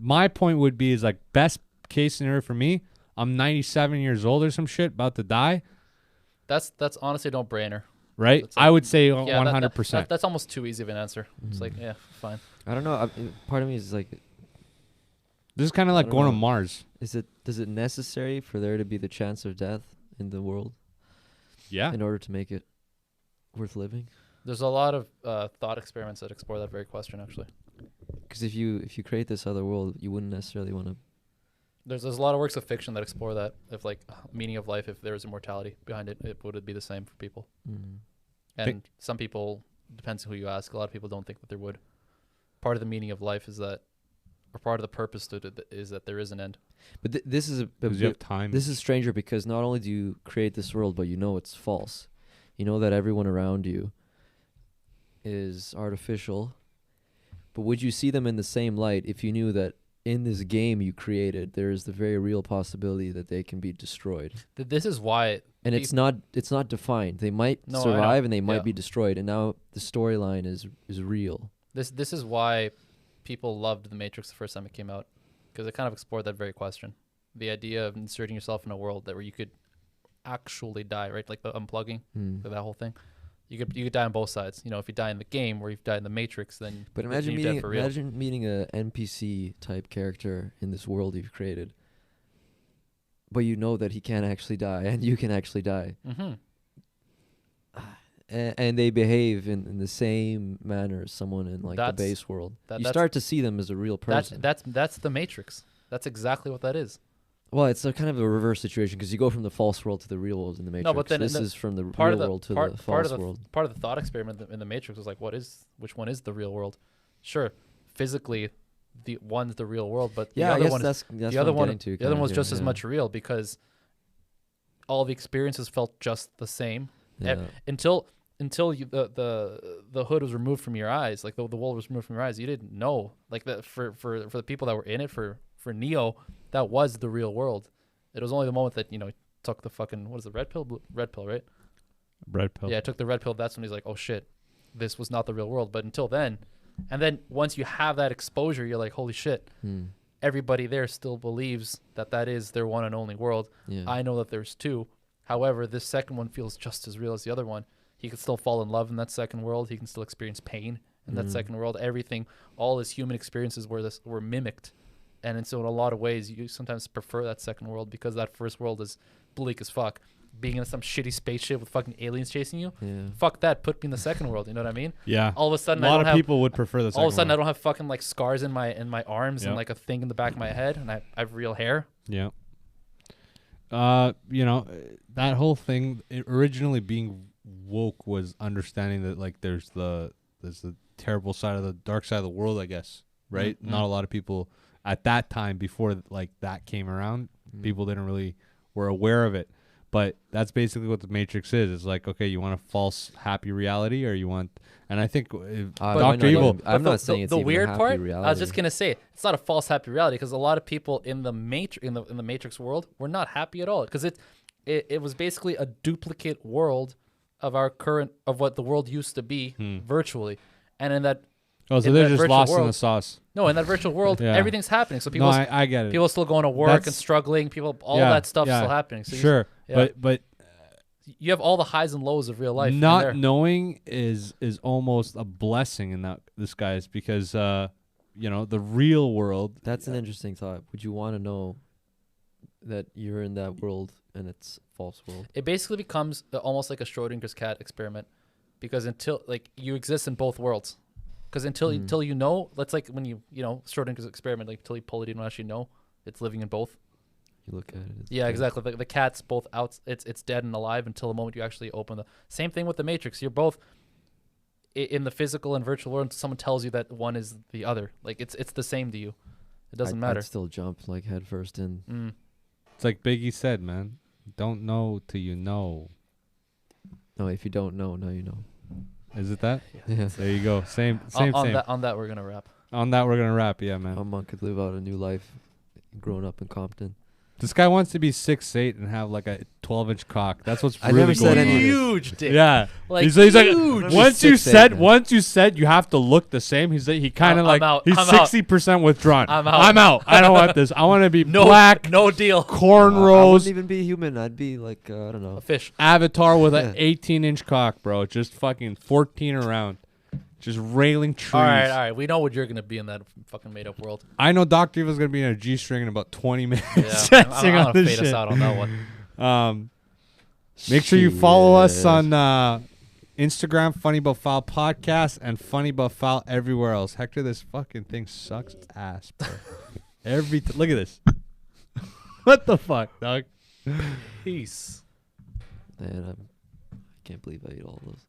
My point would be is like best case scenario for me. I'm 97 years old or some shit, about to die. That's honestly a no-brainer. Right? That's I would say Yeah, that- 100%. That's almost too easy of an answer. It's like, yeah, fine. I don't know. Part of me is like, This is kind of I like don't going to know. Mars. does it necessary for there to be the chance of death in the world Yeah. in order to make it worth living? There's a lot of thought experiments that explore that very question, actually. Because if you create this other world, you wouldn't necessarily want to. There's a lot of works of fiction that explore that. If like meaning of life, if there was immortality behind it, would it be the same for people? And some people, depends who you ask. A lot of people don't think that there would. Part of the meaning of life is that, or part of the purpose to it is that there is an end. But this is Because you have time. this is stranger because not only do you create this world, but you know it's false. You know that everyone around you is artificial. But would you see them in the same light if you knew that in this game you created, there is the very real possibility that they can be destroyed? This is why. And it's not defined. They might No, I know. survive and they might Yeah. be destroyed. And now the storyline is real. This is why people loved The Matrix the first time it came out, because it kind of explored that very question. The idea of inserting yourself in a world where you could actually die, right? Like the unplugging, that whole thing. You could die on both sides. You know, if you die in the game or you've died in the Matrix, then But you're imagine dead meeting for real. a NPC type character in this world you've created. But you know that he can't actually die and you can actually die. Mm-hmm. And they behave in the same manner as someone in like the That's- base world. You that's- start to see them as a real person. That's the Matrix. That's exactly what that is. Well, it's a kind of a reverse situation because you go from the false world to the real world in the Matrix. but then this in the- is from the part real of the world to part, the part false of the world. part of the thought experiment in the Matrix was like, which one is the real world? Sure, physically, the one's the real world, but Yeah, the I other guess one, that's the what other I'm one, getting to. the other one was kinda just here, as much real because all the experiences felt just the same Yeah. until you, the hood was removed from your eyes, like the wool was removed from your eyes. You didn't know, like that for the people that were in it, for Neo, that was the real world. It was only the moment that he took the fucking, what is the red pill? Red pill, right? Red pill. Yeah, I took the red pill. That's when he's like, oh shit, this was not the real world. But until then, and then once you have that exposure, you're like, holy shit, everybody there still believes that is their one and only world. Yeah. I know that there's two. However, this second one feels just as real as the other one. He can still fall in love in that second world. He can still experience pain in that second world. Everything, all his human experiences were mimicked. And so in a lot of ways, you sometimes prefer that second world because that first world is bleak as fuck. Being in some shitty spaceship with fucking aliens chasing you. Yeah. Fuck that. Put me in the second world. You know what I mean? Yeah. All of a sudden, A lot of people would prefer the second all of a sudden, I one. don't have fucking like scars in my arms and like a thing in the back of my head, and I have real hair. Yeah. That whole thing originally being woke was understanding that like there's the terrible side of the dark side of the world, I guess, right? Mm-hmm. Not a lot of people at that time, before like that came around, people didn't really were aware of it. But that's basically what the Matrix is. It's like, okay, you want a false happy reality, or you want, and I think Dr. Evil. I'm not saying it's the even weird a happy part. reality. I was just gonna say it's not a false happy reality because a lot of people in the in the Matrix world were not happy at all because it was basically a duplicate world of what the world used to be virtually, and in that. Oh, so in they're that just virtual lost in world- the sauce. No, in that virtual world, Yeah. everything's happening. So No, I get it. people still going to work and That's- struggling. People, all that stuff's still happening. So Sure, yeah. but you have all the highs and lows of real life. in not there. knowing is almost a blessing in that disguise because the real world. That's an interesting thought. Would you want to know that you're in that world and it's false world? It basically becomes almost like a Schrodinger's cat experiment, because until like you exist in both worlds, because until you know, let's like when you Schrodinger's experiment, like until you pull it, you don't actually know it's living in both. You look at it. It's Yeah, dead. exactly. The cat's both out. It's dead and alive until the moment you actually open the. Same thing with the Matrix. You're both in the physical and virtual world. Until someone tells you that one is the other. Like it's the same to you. It doesn't matter. I'd still jump like head first in. It's like Biggie said, man. Don't know till you know. No, if you don't know, now you know. Is it that? Yeah. There you go. Same. On that, we're gonna wrap. On that, we're gonna wrap. Yeah, man. A monk could live out a new life, growing up in Compton. This guy wants to be 6'8" and have like a 12-inch cock. That's what's I really never said going any on. of this. Huge dick. Yeah, Like he's like huge. once Just you 6'8", man. once you said you have to look the same. He kind of I'm like out. he's I'm out. 60% withdrawn. I'm out. I'm out. I don't want this. I want to be No black, No deal. I cornrows, wouldn't even be human. I'd be like I don't know. A fish. avatar with an Yeah. 18-inch cock, bro. Just fucking 14 around, just railing trees. All right. We know what you're gonna be in that fucking made up world. I know Dr. Evil's gonna be in a G-string in about 20 minutes. Yeah, dancing I'm on gonna this fade us shit. out on that one. Make sure you follow us Shit. on Instagram, Funny But Foul Podcast, and Funny But Foul everywhere else. Hector, this fucking thing sucks ass, bro. Look at this. What the fuck, dog? Peace. Man, I can't believe I ate all those.